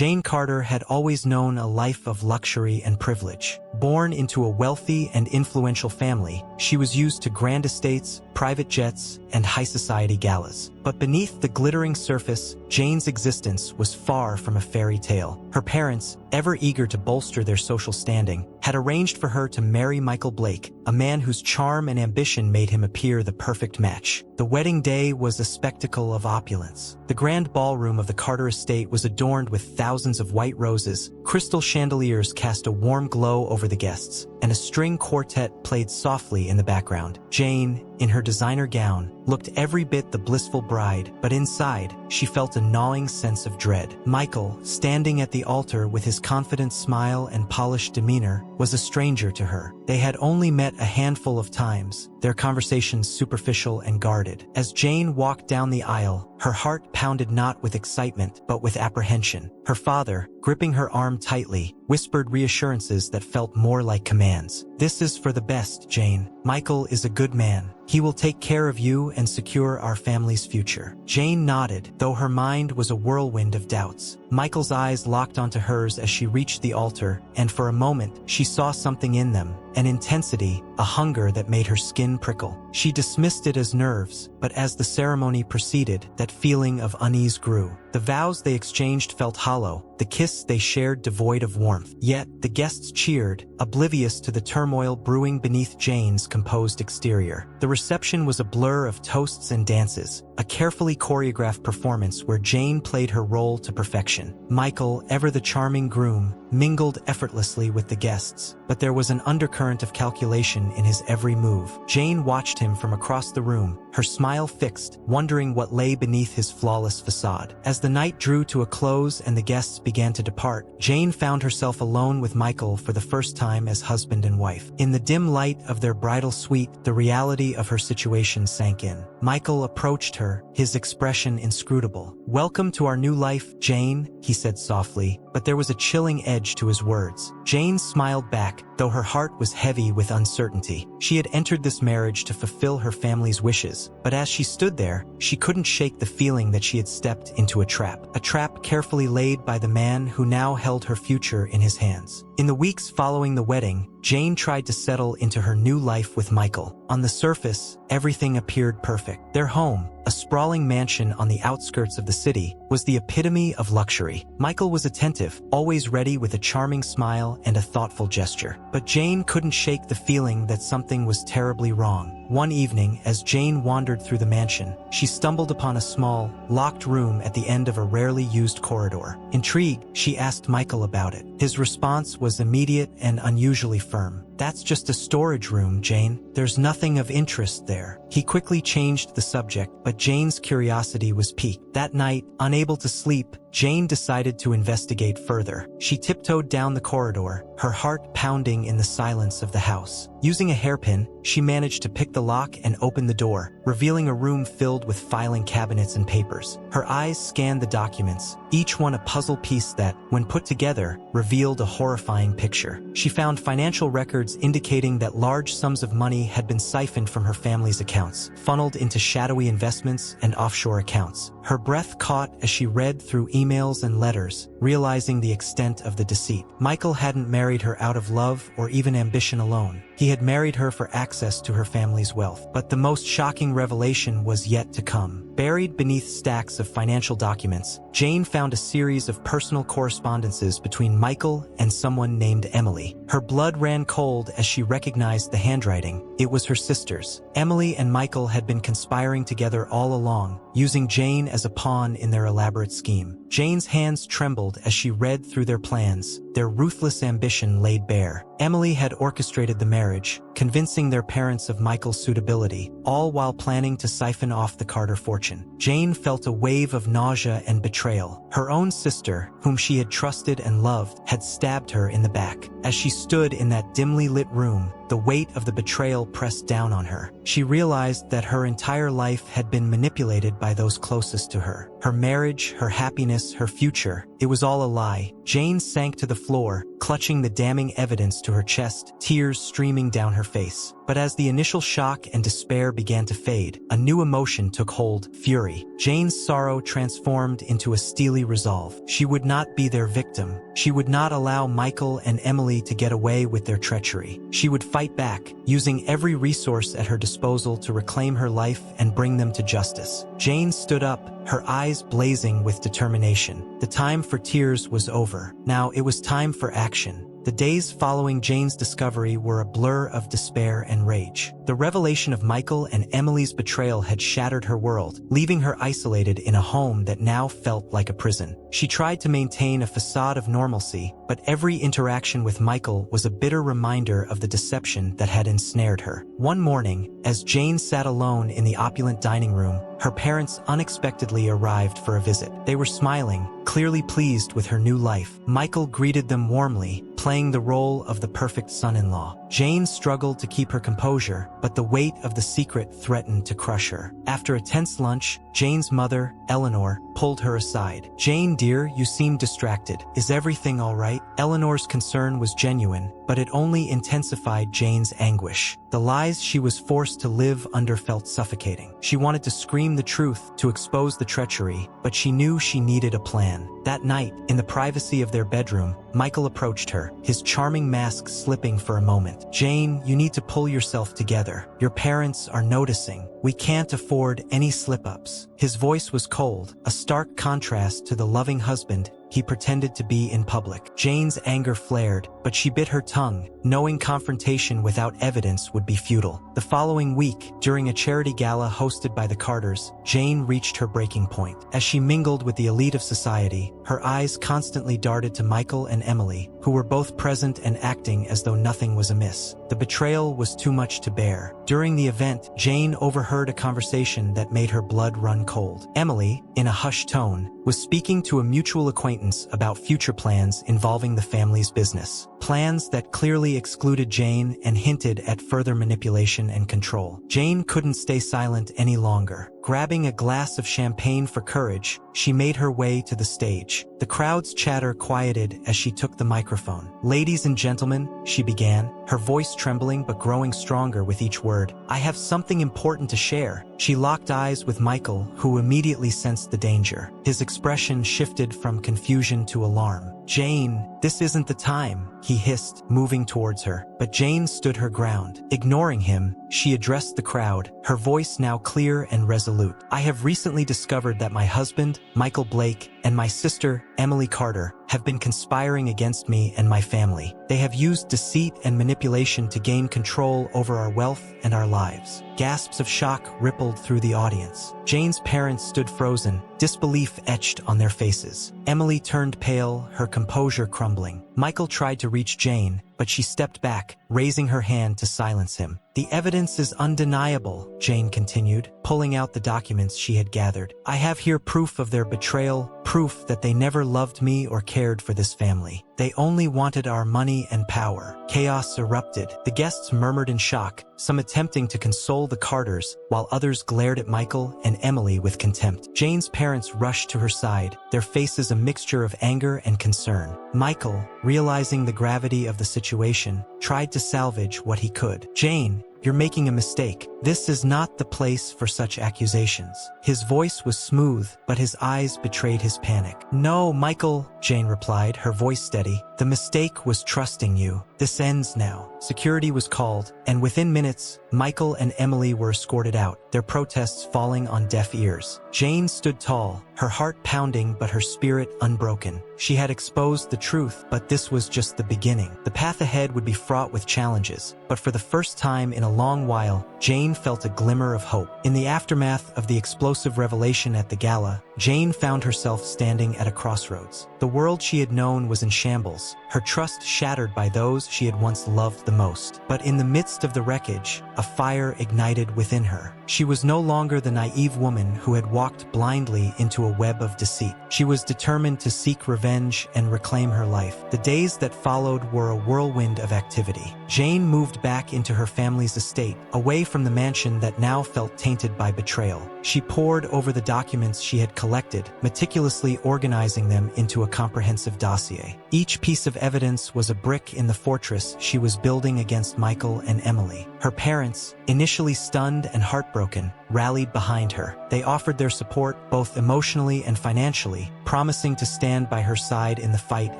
Jane Carter had always known a life of luxury and privilege. Born into a wealthy and influential family, she was used to grand estates, private jets, and high society galas. But beneath the glittering surface, Jane's existence was far from a fairy tale. Her parents, ever eager to bolster their social standing, had arranged for her to marry Michael Blake, a man whose charm and ambition made him appear the perfect match. The wedding day was a spectacle of opulence. The grand ballroom of the Carter estate was adorned with thousands of white roses, crystal chandeliers cast a warm glow over the guests, and a string quartet played softly in the background. Jane, in her designer gown, looked every bit the blissful bride, but inside, she felt a gnawing sense of dread. Michael, standing at the altar with his confident smile and polished demeanor, was a stranger to her. They had only met a handful of times, their conversations superficial and guarded. As Jane walked down the aisle, her heart pounded not with excitement, but with apprehension. Her father, gripping her arm tightly, whispered reassurances that felt more like commands. "This is for the best, Jane. Michael is a good man. He will take care of you and secure our family's future." Jane nodded, though her mind was a whirlwind of doubts. Michael's eyes locked onto hers as she reached the altar, and for a moment, she saw something in them, an intensity, a hunger that made her skin prickle. She dismissed it as nerves, but as the ceremony proceeded, that feeling of unease grew. The vows they exchanged felt hollow, the kiss they shared devoid of warmth. Yet, the guests cheered, oblivious to the turmoil brewing beneath Jane's composed exterior. The reception was a blur of toasts and dances, a carefully choreographed performance where Jane played her role to perfection. Michael, ever the charming groom, mingled effortlessly with the guests, but there was an undercurrent of calculation in his every move. Jane watched him from across the room, her smile fixed, wondering what lay beneath his flawless facade. As the night drew to a close and the guests began to depart, Jane found herself alone with Michael for the first time as husband and wife. In the dim light of their bridal suite, the reality of her situation sank in. Michael approached her, his expression inscrutable. "Welcome to our new life, Jane," he said softly, but there was a chilling edge to his words. Jane smiled back, though her heart was heavy with uncertainty. She had entered this marriage to fulfill her family's wishes, but as she stood there, she couldn't shake the feeling that she had stepped into a trap carefully laid by the man who now held her future in his hands. In the weeks following the wedding, Jane tried to settle into her new life with Michael. On the surface, everything appeared perfect. Their home, a sprawling mansion on the outskirts of the city, was the epitome of luxury. Michael was attentive, always ready with a charming smile and a thoughtful gesture. But Jane couldn't shake the feeling that something was terribly wrong. One evening, as Jane wandered through the mansion, she stumbled upon a small, locked room at the end of a rarely used corridor. Intrigued, she asked Michael about it. His response was immediate and unusually firm. "That's just a storage room, Jane. There's nothing of interest there." He quickly changed the subject, but Jane's curiosity was piqued. That night, unable to sleep, Jane decided to investigate further. She tiptoed down the corridor, her heart pounding in the silence of the house. Using a hairpin, she managed to pick the lock and open the door, revealing a room filled with filing cabinets and papers. Her eyes scanned the documents, each one a puzzle piece that, when put together, revealed a horrifying picture. She found financial records indicating that large sums of money had been siphoned from her family's accounts, funneled into shadowy investments and offshore accounts. Her breath caught as she read through emails and letters, realizing the extent of the deceit. Michael hadn't married her out of love or even ambition alone. He had married her for access to her family's wealth. But the most shocking revelation was yet to come. Buried beneath stacks of financial documents, Jane found a series of personal correspondences between Michael and someone named Emily. Her blood ran cold as she recognized the handwriting. It was her sister's. Emily and Michael had been conspiring together all along, using Jane as a pawn in their elaborate scheme. Jane's hands trembled as she read through their plans, their ruthless ambition laid bare. Emily had orchestrated the marriage, convincing their parents of Michael's suitability, all while planning to siphon off the Carter fortune. Jane felt a wave of nausea and betrayal. Her own sister, whom she had trusted and loved, had stabbed her in the back. As she stood in that dimly lit room, the weight of the betrayal pressed down on her. She realized that her entire life had been manipulated by those closest to her. Her marriage, her happiness, her future, It was all a lie. Jane sank to the floor, clutching the damning evidence to her chest, tears streaming down her face. But as the initial shock and despair began to fade, a new emotion took hold: fury. Jane's sorrow transformed into a steely resolve. She would not be their victim. She would not allow Michael and Emily to get away with their treachery. She would fight back, using every resource at her disposal to reclaim her life and bring them to justice. Jane stood up, her eyes blazing with determination. The time for tears was over. Now it was time for action. The days following Jane's discovery were a blur of despair and rage. The revelation of Michael and Emily's betrayal had shattered her world, leaving her isolated in a home that now felt like a prison. She tried to maintain a facade of normalcy, but every interaction with Michael was a bitter reminder of the deception that had ensnared her. One morning, as Jane sat alone in the opulent dining room, her parents unexpectedly arrived for a visit. They were smiling, clearly pleased with her new life. Michael greeted them warmly, playing the role of the perfect son-in-law. Jane struggled to keep her composure, but the weight of the secret threatened to crush her. After a tense lunch, Jane's mother, Eleanor, pulled her aside. "Jane, dear, you seem distracted. Is everything all right?" Eleanor's concern was genuine, but it only intensified Jane's anguish. The lies she was forced to live under felt suffocating. She wanted to scream the truth, to expose the treachery, but she knew she needed a plan. That night, in the privacy of their bedroom, Michael approached her, his charming mask slipping for a moment. "Jane, you need to pull yourself together. Your parents are noticing. We can't afford any slip-ups." His voice was cold, a stark contrast to the loving husband he pretended to be in public. Jane's anger flared, but she bit her tongue, knowing confrontation without evidence would be futile. The following week, during a charity gala hosted by the Carters, Jane reached her breaking point. As she mingled with the elite of society, her eyes constantly darted to Michael and Emily, who were both present and acting as though nothing was amiss. The betrayal was too much to bear. During the event, Jane overheard a conversation that made her blood run cold. Emily, in a hushed tone, was speaking to a mutual acquaintance about future plans involving the family's business. Plans that clearly excluded Jane and hinted at further manipulation and control. Jane couldn't stay silent any longer. Grabbing a glass of champagne for courage, she made her way to the stage. The crowd's chatter quieted as she took the microphone. "Ladies and gentlemen," she began, her voice trembling but growing stronger with each word, "I have something important to share." She locked eyes with Michael, who immediately sensed the danger. His expression shifted from confusion to alarm. "Jane, this isn't the time," he hissed, moving towards her. But Jane stood her ground. Ignoring him, she addressed the crowd, her voice now clear and resolute. "I have recently discovered that my husband, Michael Blake, and my sister, Emily Carter, have been conspiring against me and my family. They have used deceit and manipulation to gain control over our wealth and our lives." Gasps of shock rippled through the audience. Jane's parents stood frozen, disbelief etched on their faces. Emily turned pale, her composure crumbling. Michael tried to reach Jane, but she stepped back, raising her hand to silence him. "The evidence is undeniable," Jane continued, pulling out the documents she had gathered. "I have here proof of their betrayal, proof that they never loved me or cared for this family. They only wanted our money and power." Chaos erupted. The guests murmured in shock, some attempting to console the Carters, while others glared at Michael and Emily with contempt. Jane's parents rushed to her side, their faces a mixture of anger and concern. Michael, realizing the gravity of the situation, tried to salvage what he could. "Jane, you're making a mistake. This is not the place for such accusations." His voice was smooth, but his eyes betrayed his panic. "No, Michael," Jane replied, her voice steady. "The mistake was trusting you. This ends now." Security was called, and within minutes, Michael and Emily were escorted out, their protests falling on deaf ears. Jane stood tall, her heart pounding but her spirit unbroken. She had exposed the truth, but this was just the beginning. The path ahead would be fraught with challenges, but for the first time in a long while, Jane felt a glimmer of hope. In the aftermath of the explosive revelation at the gala, Jane found herself standing at a crossroads. The world she had known was in shambles, her trust shattered by those she had once loved the most. But in the midst of the wreckage, a fire ignited within her. She was no longer the naive woman who had walked blindly into a web of deceit. She was determined to seek revenge and reclaim her life. The days that followed were a whirlwind of activity. Jane moved back into her family's estate, away from the mansion that now felt tainted by betrayal. She pored over the documents she had collected, meticulously organizing them into a comprehensive dossier. Each piece of evidence was a brick in the fortress she was building against Michael and Emily. Her parents, initially stunned and heartbroken, rallied behind her. They offered their support both emotionally and financially, promising to stand by her side in the fight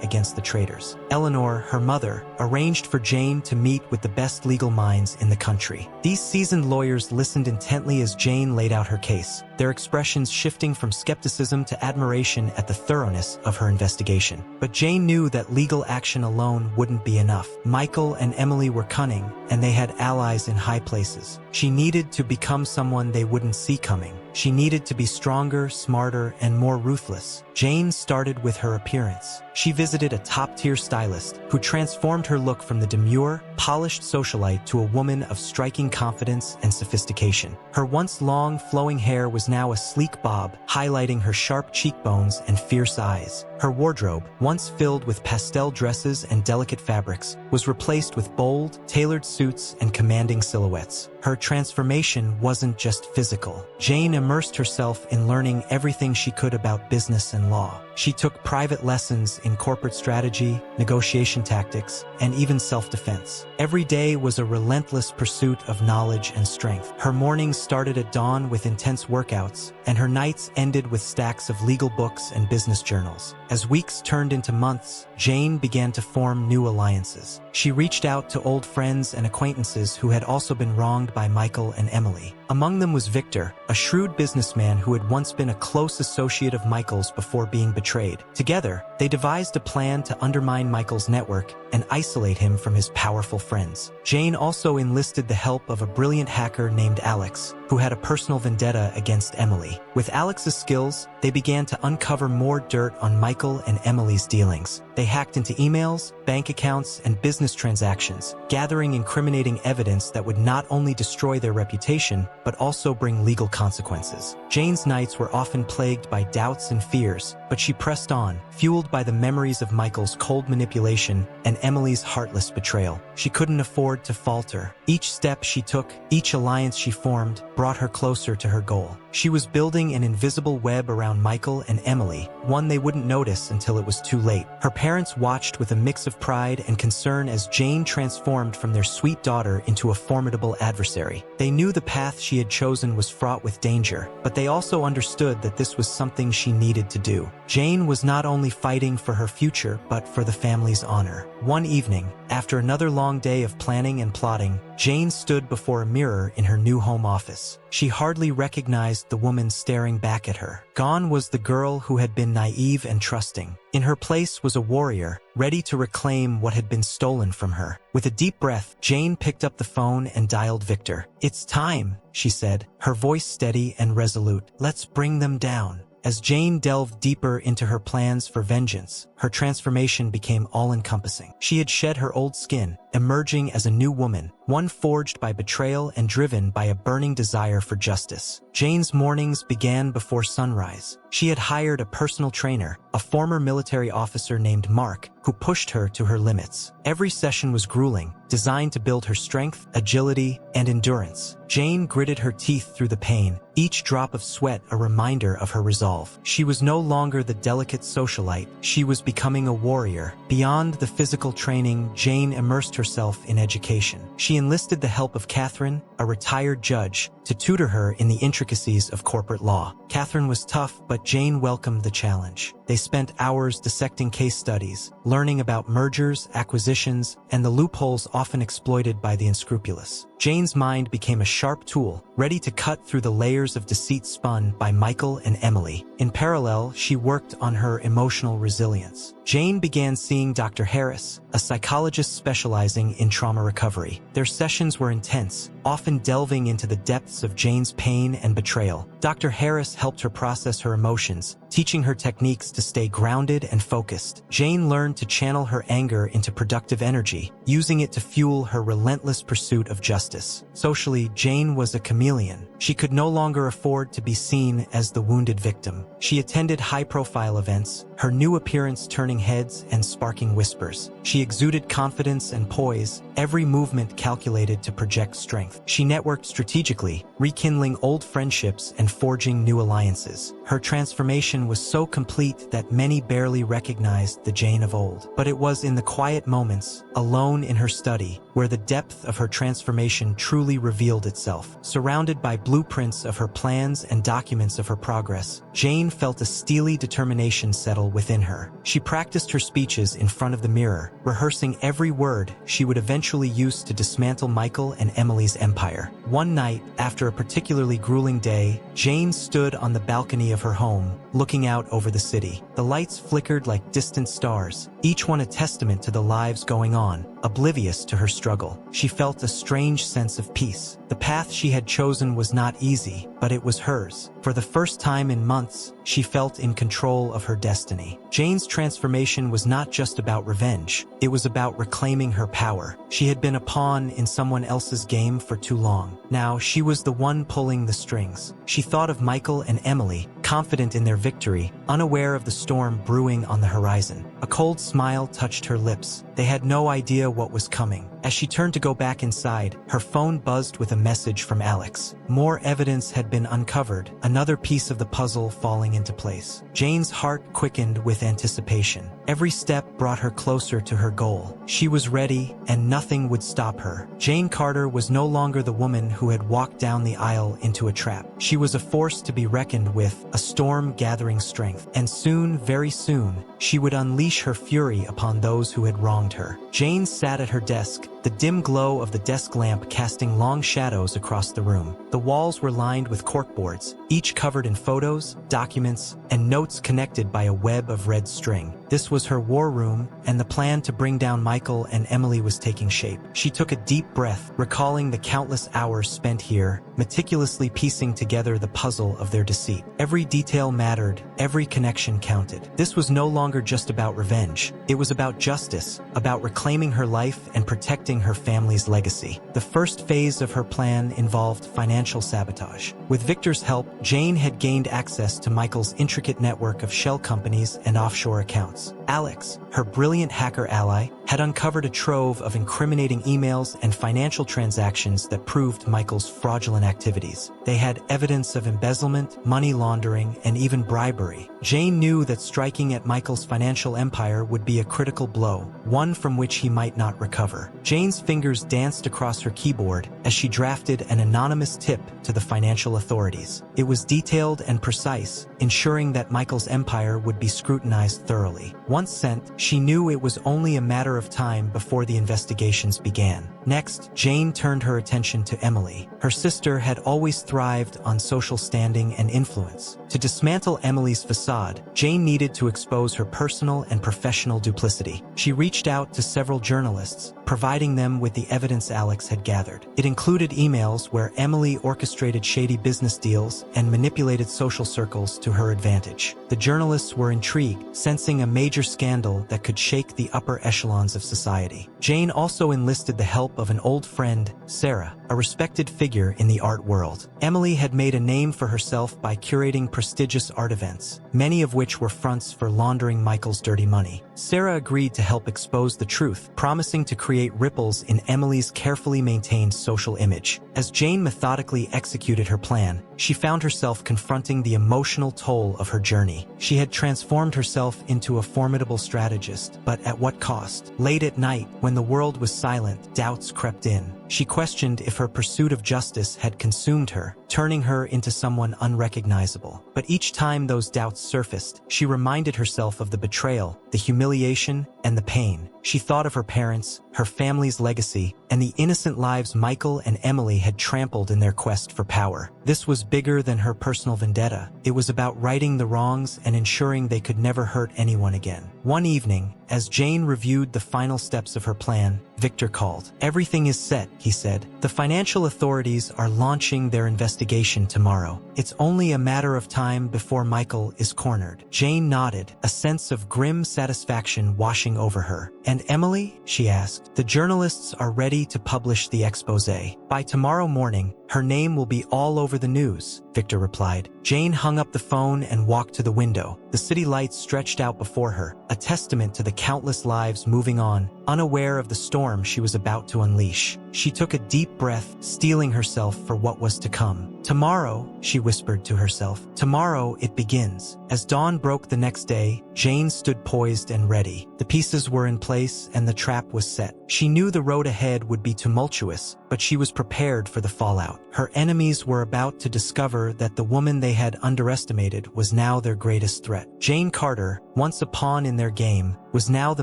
against the traitors. Eleanor, her mother, arranged for Jane to meet with the best legal minds in the country. These seasoned lawyers listened intently as Jane laid out her case, their expressions shifting from skepticism to admiration at the thoroughness of her investigation. But Jane knew that legal action alone wouldn't be enough. Michael and Emily were cunning, and they had allies in high places. She needed to become someone they wouldn't see coming. She needed to be stronger, smarter, and more ruthless. Jane started with her appearance. She visited a top-tier stylist who transformed her look from the demure, polished socialite to a woman of striking confidence and sophistication. Her once long, flowing hair was now a sleek bob, highlighting her sharp cheekbones and fierce eyes. Her wardrobe, once filled with pastel dresses and delicate fabrics, was replaced with bold, tailored suits and commanding silhouettes. Her transformation wasn't just physical. Jane immersed herself in learning everything she could about business and law. She took private lessons in corporate strategy, negotiation tactics, and even self-defense. Every day was a relentless pursuit of knowledge and strength. Her mornings started at dawn with intense workouts, and her nights ended with stacks of legal books and business journals. As weeks turned into months, Jane began to form new alliances. She reached out to old friends and acquaintances who had also been wronged by Michael and Emily. Among them was Victor, a shrewd businessman who had once been a close associate of Michael's before being betrayed. Together, they devised a plan to undermine Michael's network and isolate him from his powerful friends. Jane also enlisted the help of a brilliant hacker named Alex, who had a personal vendetta against Emily. With Alex's skills, they began to uncover more dirt on Michael and Emily's dealings. They hacked into emails, bank accounts, and business transactions, gathering incriminating evidence that would not only destroy their reputation, but also bring legal consequences. Jane's nights were often plagued by doubts and fears, but she pressed on, fueled by the memories of Michael's cold manipulation and Emily's heartless betrayal. She couldn't afford to falter. Each step she took, each alliance she formed, brought her closer to her goal. She was building an invisible web around Michael and Emily, one they wouldn't notice until it was too late. Her parents watched with a mix of pride and concern as Jane transformed from their sweet daughter into a formidable adversary. They knew the path she had chosen was fraught with danger, but they also understood that this was something she needed to do. Jane was not only fighting for her future, but for the family's honor. One evening, after another long day of planning and plotting, Jane stood before a mirror in her new home office. She hardly recognized the woman staring back at her. Gone was the girl who had been naive and trusting. In her place was a warrior, ready to reclaim what had been stolen from her. With a deep breath, Jane picked up the phone and dialed Victor. "It's time," she said, her voice steady and resolute. "Let's bring them down." As Jane delved deeper into her plans for vengeance, her transformation became all-encompassing. She had shed her old skin, emerging as a new woman, one forged by betrayal and driven by a burning desire for justice. Jane's mornings began before sunrise. She had hired a personal trainer, a former military officer named Mark, who pushed her to her limits. Every session was grueling, designed to build her strength, agility, and endurance. Jane gritted her teeth through the pain, each drop of sweat a reminder of her resolve. She was no longer the delicate socialite. She was becoming a warrior. Beyond the physical training, Jane immersed herself in education. She enlisted the help of Catherine, a retired judge, to tutor her in the intricacies of corporate law. Catherine was tough, but Jane welcomed the challenge. They spent hours dissecting case studies, learning about mergers, acquisitions, and the loopholes often exploited by the unscrupulous. Jane's mind became a sharp tool, ready to cut through the layers of deceit spun by Michael and Emily. In parallel, she worked on her emotional resilience. Jane began seeing Dr. Harris, a psychologist specializing in trauma recovery. Their sessions were intense, often delving into the depths of Jane's pain and betrayal. Dr. Harris helped her process her emotions, teaching her techniques to stay grounded and focused. Jane learned to channel her anger into productive energy, using it to fuel her relentless pursuit of justice. Socially, Jane was a chameleon. She could no longer afford to be seen as the wounded victim. She attended high-profile events, her new appearance turning heads and sparking whispers. She exuded confidence and poise, every movement calculated to project strength. She networked strategically, rekindling old friendships and forging new alliances. Her transformation was so complete that many barely recognized the Jane of old. But it was in the quiet moments, alone in her study, where the depth of her transformation truly revealed itself. Surrounded by blueprints of her plans and documents of her progress, Jane felt a steely determination settle within her. She practiced her speeches in front of the mirror, rehearsing every word she would eventually use to dismantle Michael and Emily's empire. One night, after a particularly grueling day, Jane stood on the balcony of her home, looking out over the city. The lights flickered like distant stars, each one a testament to the lives going on, oblivious to her struggle. She felt a strange sense of peace. The path she had chosen was not easy, but it was hers. For the first time in months, she felt in control of her destiny. Jane's transformation was not just about revenge. It was about reclaiming her power. She had been a pawn in someone else's game for too long. Now she was the one pulling the strings. She thought of Michael and Emily, confident in their victory, unaware of the storm brewing on the horizon. A cold smile touched her lips. They had no idea what was coming. As she turned to go back inside, her phone buzzed with a message from Alex. More evidence had been uncovered, another piece of the puzzle falling into place. Jane's heart quickened with anticipation. Every step brought her closer to her goal. She was ready, and nothing would stop her. Jane Carter was no longer the woman who had walked down the aisle into a trap. She was a force to be reckoned with, a storm gathering strength. And soon, very soon, she would unleash her fury upon those who had wronged her. Jane sat at her desk, the dim glow of the desk lamp casting long shadows across the room. The walls were lined with corkboards, each covered in photos, documents, and notes connected by a web of red string. This was her war room, and the plan to bring down Michael and Emily was taking shape. She took a deep breath, recalling the countless hours spent here, meticulously piecing together the puzzle of their deceit. Every detail mattered, every connection counted. This was no longer just about revenge. It was about justice, about reclaiming her life and protecting her family's legacy. The first phase of her plan involved financial sabotage. With Victor's help, Jane had gained access to Michael's intricate network of shell companies and offshore accounts. Alex, her brilliant hacker ally, had uncovered a trove of incriminating emails and financial transactions that proved Michael's fraudulent activities. They had evidence of embezzlement, money laundering, and even bribery. Jane knew that striking at Michael's financial empire would be a critical blow, one from which he might not recover. Jane's fingers danced across her keyboard as she drafted an anonymous tip to the financial authorities. It was detailed and precise, ensuring that Michael's empire would be scrutinized thoroughly. Once sent, she knew it was only a matter of time before the investigations began. Next, Jane turned her attention to Emily. Her sister had always thrived on social standing and influence. To dismantle Emily's facade, Jane needed to expose her personal and professional duplicity. She reached out to several journalists, providing them with the evidence Alex had gathered. It included emails where Emily orchestrated shady business deals and manipulated social circles to her advantage. The journalists were intrigued, sensing a major scandal that could shake the upper echelons of society. Jane also enlisted the help of an old friend, Sarah, a respected figure in the art world. Emily had made a name for herself by curating prestigious art events, many of which were fronts for laundering Michael's dirty money. Sarah agreed to help expose the truth, promising to create ripples in Emily's carefully maintained social image. As Jane methodically executed her plan, she found herself confronting the emotional toll of her journey. She had transformed herself into a formidable strategist, but at what cost? Late at night, when the world was silent, doubts crept in. She questioned if her pursuit of justice had consumed her. turning her into someone unrecognizable. But each time those doubts surfaced, she reminded herself of the betrayal, the humiliation, and the pain. She thought of her parents, her family's legacy, and the innocent lives Michael and Emily had trampled in their quest for power. This was bigger than her personal vendetta. It was about righting the wrongs and ensuring they could never hurt anyone again. One evening, as Jane reviewed the final steps of her plan, Victor called. "Everything is set," he said. "The financial authorities are launching their investigation tomorrow. It's only a matter of time before Michael is cornered." Jane nodded, a sense of grim satisfaction washing over her. "And Emily?" she asked. "The journalists are ready to publish the exposé. By tomorrow morning, her name will be all over the news," Victor replied. Jane hung up the phone and walked to the window. The city lights stretched out before her, a testament to the countless lives moving on, unaware of the storm she was about to unleash. She took a deep breath, steeling herself for what was to come. "Tomorrow," she whispered to herself, "tomorrow it begins." As dawn broke the next day, Jane stood poised and ready. The pieces were in place and the trap was set. She knew the road ahead would be tumultuous, but she was prepared for the fallout. Her enemies were about to discover that the woman they had underestimated was now their greatest threat. Jane Carter, once a pawn in their game, was now the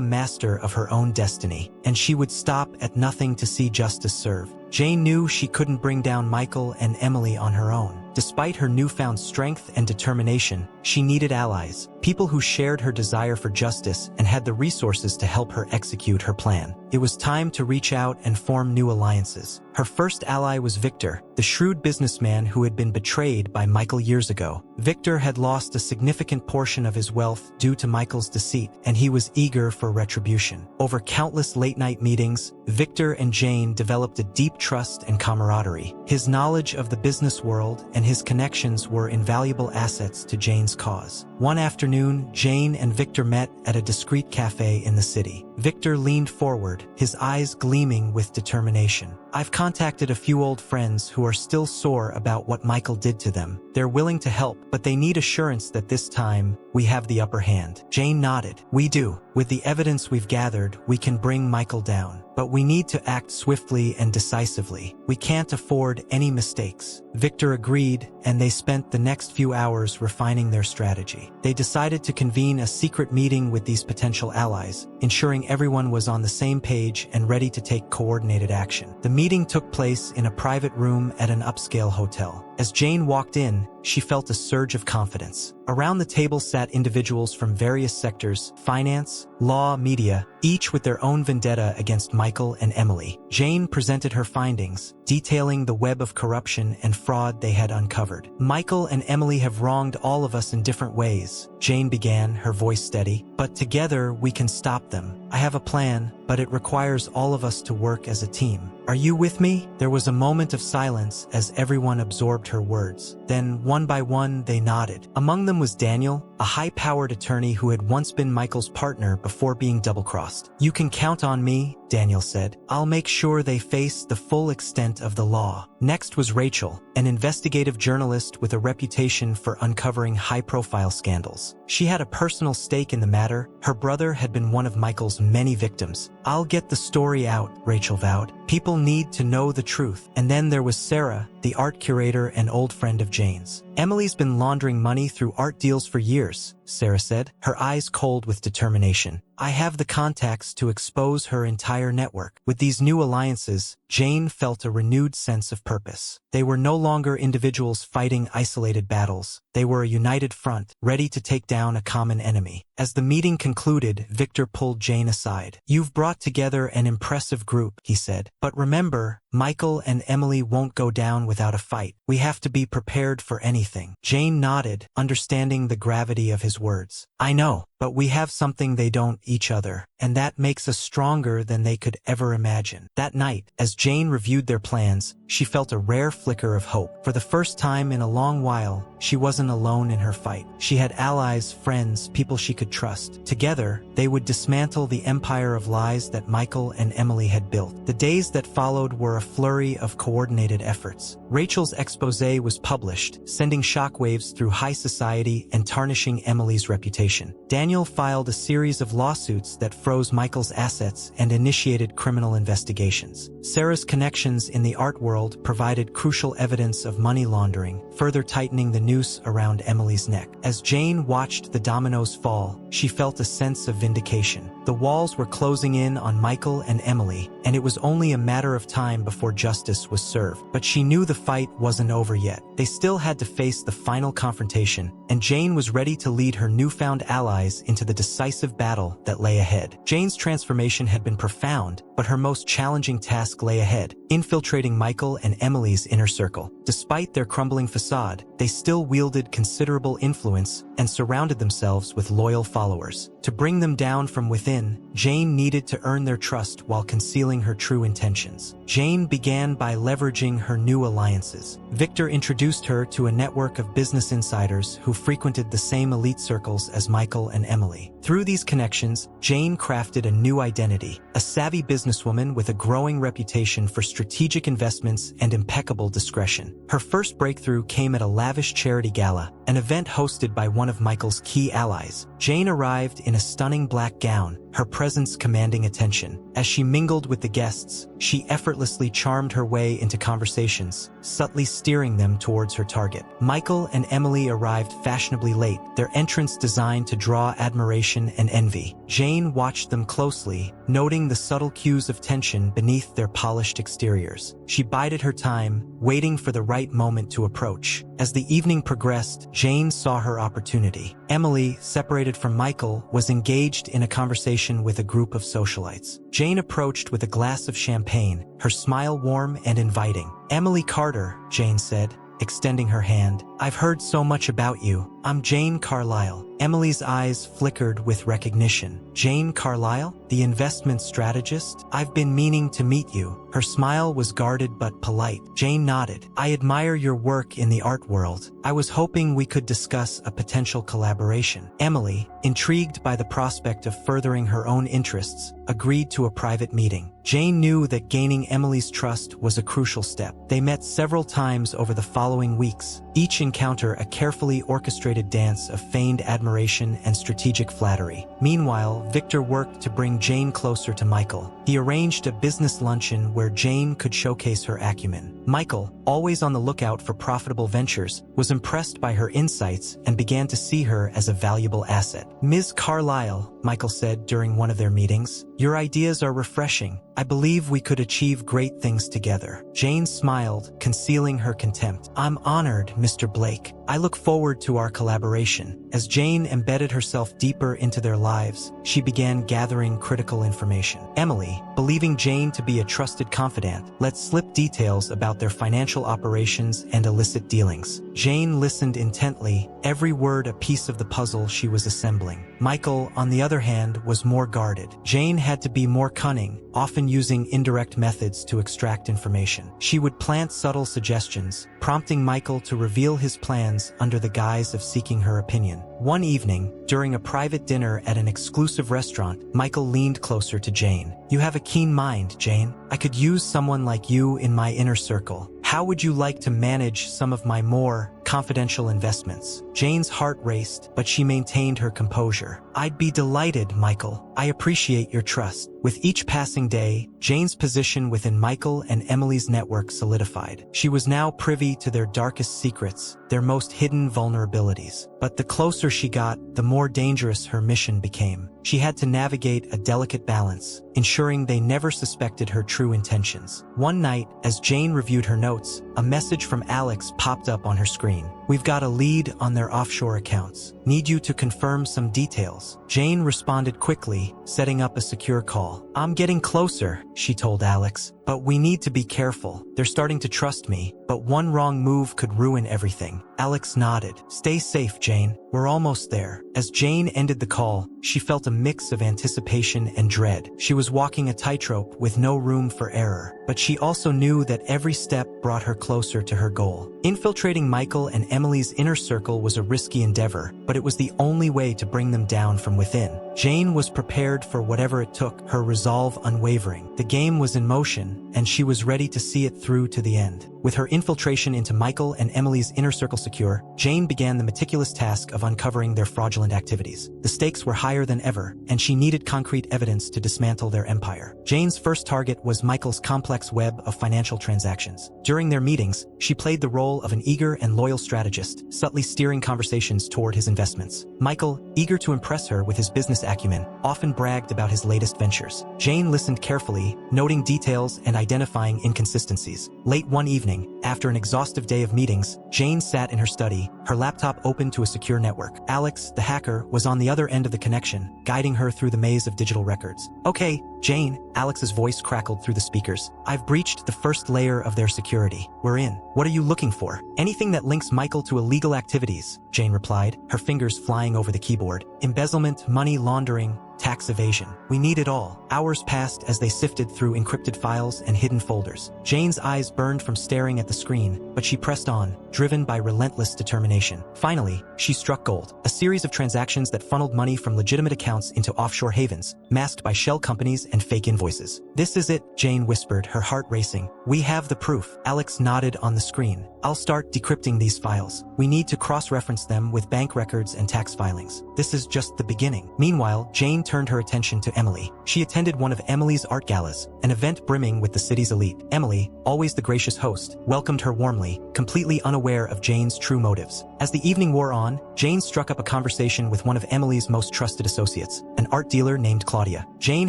master of her own destiny, and she would stop at nothing to see justice served. Jane knew she couldn't bring down Michael and Emily on her own. Despite her newfound strength and determination, she needed allies, people who shared her desire for justice and had the resources to help her execute her plan. It was time to reach out and form new alliances. Her first ally was Victor, the shrewd businessman who had been betrayed by Michael years ago. Victor had lost a significant portion of his wealth due to Michael's deceit, and he was eager for retribution. Over countless late-night meetings, Victor and Jane developed a deep trust and camaraderie. His knowledge of the business world and his connections were invaluable assets to Jane's cause. One afternoon, Jane and Victor met at a discreet cafe in the city. Victor leaned forward, his eyes gleaming with determination. "I've contacted a few old friends who are still sore about what Michael did to them. They're willing to help, but they need assurance that this time, we have the upper hand." Jane nodded. "We do. With the evidence we've gathered, we can bring Michael down. But we need to act swiftly and decisively. We can't afford any mistakes." Victor agreed, and they spent the next few hours refining their strategy. They decided to convene a secret meeting with these potential allies, ensuring everyone was on the same page and ready to take coordinated action. The meeting took place in a private room at an upscale hotel. As Jane walked in, she felt a surge of confidence. Around the table sat individuals from various sectors: finance, law, media, each with their own vendetta against Michael and Emily. Jane presented her findings, detailing the web of corruption and fraud they had uncovered. "Michael and Emily have wronged all of us in different ways," Jane began, her voice steady. "But together we can stop them. I have a plan, but it requires all of us to work as a team. Are you with me?" There was a moment of silence as everyone absorbed her words. Then, one by one, they nodded. Among them was Daniel, a high-powered attorney who had once been Michael's partner before being double-crossed. "You can count on me," Daniel said. "I'll make sure they face the full extent of the law." Next was Rachel, an investigative journalist with a reputation for uncovering high-profile scandals. She had a personal stake in the matter. Her brother had been one of Michael's many victims. "I'll get the story out," Rachel vowed. "People need to know the truth." And then there was Sarah, the art curator and old friend of Jane's. "Emily's been laundering money through art deals for years," Sarah said, her eyes cold with determination. "I have the contacts to expose her entire network." With these new alliances, Jane felt a renewed sense of purpose. They were no longer individuals fighting isolated battles. They were a united front, ready to take down a common enemy. As the meeting concluded, Victor pulled Jane aside. "You've brought together an impressive group," he said. "But remember, Michael and Emily won't go down without a fight. We have to be prepared for anything." Jane nodded, understanding the gravity of his words. "I know, but we have something they don't: each other. And that makes us stronger than they could ever imagine." That night, as Jane reviewed their plans, she felt a rare flicker of hope. For the first time in a long while, she wasn't alone in her fight. She had allies, friends, people she could trust. Together, they would dismantle the empire of lies that Michael and Emily had built. The days that followed were a flurry of coordinated efforts. Rachel's exposé was published, sending shockwaves through high society and tarnishing Emily's Emily's reputation. Daniel filed a series of lawsuits that froze Michael's assets and initiated criminal investigations. Sarah's connections in the art world provided crucial evidence of money laundering, further tightening the noose around Emily's neck. As Jane watched the dominoes fall, she felt a sense of vindication. The walls were closing in on Michael and Emily, and it was only a matter of time before justice was served. But she knew the fight wasn't over yet. They still had to face the final confrontation, and Jane was ready to lead her newfound allies into the decisive battle that lay ahead. Jane's transformation had been profound, but her most challenging task lay ahead, infiltrating Michael and Emily's inner circle. Despite their crumbling facade, they still wielded considerable influence and surrounded themselves with loyal followers. To bring them down from within, Jane needed to earn their trust while concealing her true intentions. Jane began by leveraging her new alliances. Victor introduced her to a network of business insiders who frequented the same elite circles as Michael and Emily. Through these connections, Jane crafted a new identity, a savvy businesswoman with a growing reputation for strategic investments and impeccable discretion. Her first breakthrough came at a lavish charity gala, an event hosted by one of Michael's key allies. Jane arrived in a stunning black gown, her presence commanding attention. As she mingled with the guests, she effortlessly charmed her way into conversations, subtly steering them towards her target. Michael and Emily arrived fashionably late, their entrance designed to draw admiration and envy. Jane watched them closely, noting the subtle cues of tension beneath their polished exteriors. She bided her time, waiting for the right moment to approach. As the evening progressed, Jane saw her opportunity. Emily, separated from Michael, was engaged in a conversation with a group of socialites. Jane approached with a glass of champagne, her smile warm and inviting. "Emily Carter," Jane said, extending her hand. "I've heard so much about you. I'm Jane Carlisle." Emily's eyes flickered with recognition. "Jane Carlisle? The investment strategist? I've been meaning to meet you." Her smile was guarded but polite. Jane nodded. "I admire your work in the art world. I was hoping we could discuss a potential collaboration." Emily, intrigued by the prospect of furthering her own interests, agreed to a private meeting. Jane knew that gaining Emily's trust was a crucial step. They met several times over the following weeks, each encounter a carefully orchestrated dance of feigned admiration and strategic flattery. Meanwhile, Victor worked to bring Jane closer to Michael. He arranged a business luncheon where Jane could showcase her acumen. Michael, always on the lookout for profitable ventures, was impressed by her insights and began to see her as a valuable asset. "Ms. Carlisle," Michael said during one of their meetings, "your ideas are refreshing. I believe we could achieve great things together." Jane smiled, concealing her contempt. "I'm honored, Mr. Blake. I look forward to our collaboration." As Jane embedded herself deeper into their lives, she began gathering critical information. Emily, believing Jane to be a trusted confidant, let slip details about their financial operations and illicit dealings. Jane listened intently, every word a piece of the puzzle she was assembling. Michael, on the other hand, was more guarded. Jane had to be more cunning, often using indirect methods to extract information. She would plant subtle suggestions, prompting Michael to reveal his plans under the guise of seeking her opinion. One evening, during a private dinner at an exclusive restaurant, Michael leaned closer to Jane. "You have a keen mind, Jane. I could use someone like you in my inner circle. How would you like to manage some of my more confidential investments?" Jane's heart raced, but she maintained her composure. "I'd be delighted, Michael. I appreciate your trust." With each passing day, Jane's position within Michael and Emily's network solidified. She was now privy to their darkest secrets, their most hidden vulnerabilities. But the closer she got, the more dangerous her mission became. She had to navigate a delicate balance, ensuring they never suspected her true intentions. One night, as Jane reviewed her notes, a message from Alex popped up on her screen. "We've got a lead on their offshore accounts. Need you to confirm some details." Jane responded quickly, setting up a secure call. "I'm getting closer," she told Alex, "but we need to be careful. They're starting to trust me, but one wrong move could ruin everything." Alex nodded. "Stay safe, Jane. We're almost there." As Jane ended the call, she felt a mix of anticipation and dread. She was walking a tightrope with no room for error, but she also knew that every step brought her closer to her goal. Infiltrating Michael and Emily's inner circle was a risky endeavor, but it was the only way to bring them down from within. Jane was prepared for whatever it took, her resolve unwavering. The game was in motion, plan, and she was ready to see it through to the end. With her infiltration into Michael and Emily's inner circle secure, Jane began the meticulous task of uncovering their fraudulent activities. The stakes were higher than ever, and she needed concrete evidence to dismantle their empire. Jane's first target was Michael's complex web of financial transactions. During their meetings, she played the role of an eager and loyal strategist, subtly steering conversations toward his investments. Michael, eager to impress her with his business acumen, often bragged about his latest ventures. Jane listened carefully, noting details and identifying inconsistencies. Late one evening, after an exhaustive day of meetings, Jane sat in her study, her laptop open to a secure network. Alex, the hacker, was on the other end of the connection, guiding her through the maze of digital records. "Okay, Jane," Alex's voice crackled through the speakers. "I've breached the first layer of their security. We're in. What are you looking for?" "Anything that links Michael to illegal activities," Jane replied, her fingers flying over the keyboard. "Embezzlement, money laundering, tax evasion. We need it all." Hours passed as they sifted through encrypted files and hidden folders. Jane's eyes burned from staring at the screen, but she pressed on, driven by relentless determination. Finally, she struck gold. A series of transactions that funneled money from legitimate accounts into offshore havens, masked by shell companies and fake invoices. "This is it," Jane whispered, her heart racing. "We have the proof." Alex nodded on the screen. "I'll start decrypting these files. We need to cross-reference them with bank records and tax filings. This is just the beginning." Meanwhile, Jane turned her attention to Emily. She attended one of Emily's art galas, an event brimming with the city's elite. Emily, always the gracious host, welcomed her warmly, completely unaware of Jane's true motives. As the evening wore on, Jane struck up a conversation with one of Emily's most trusted associates, an art dealer named Claudia. Jane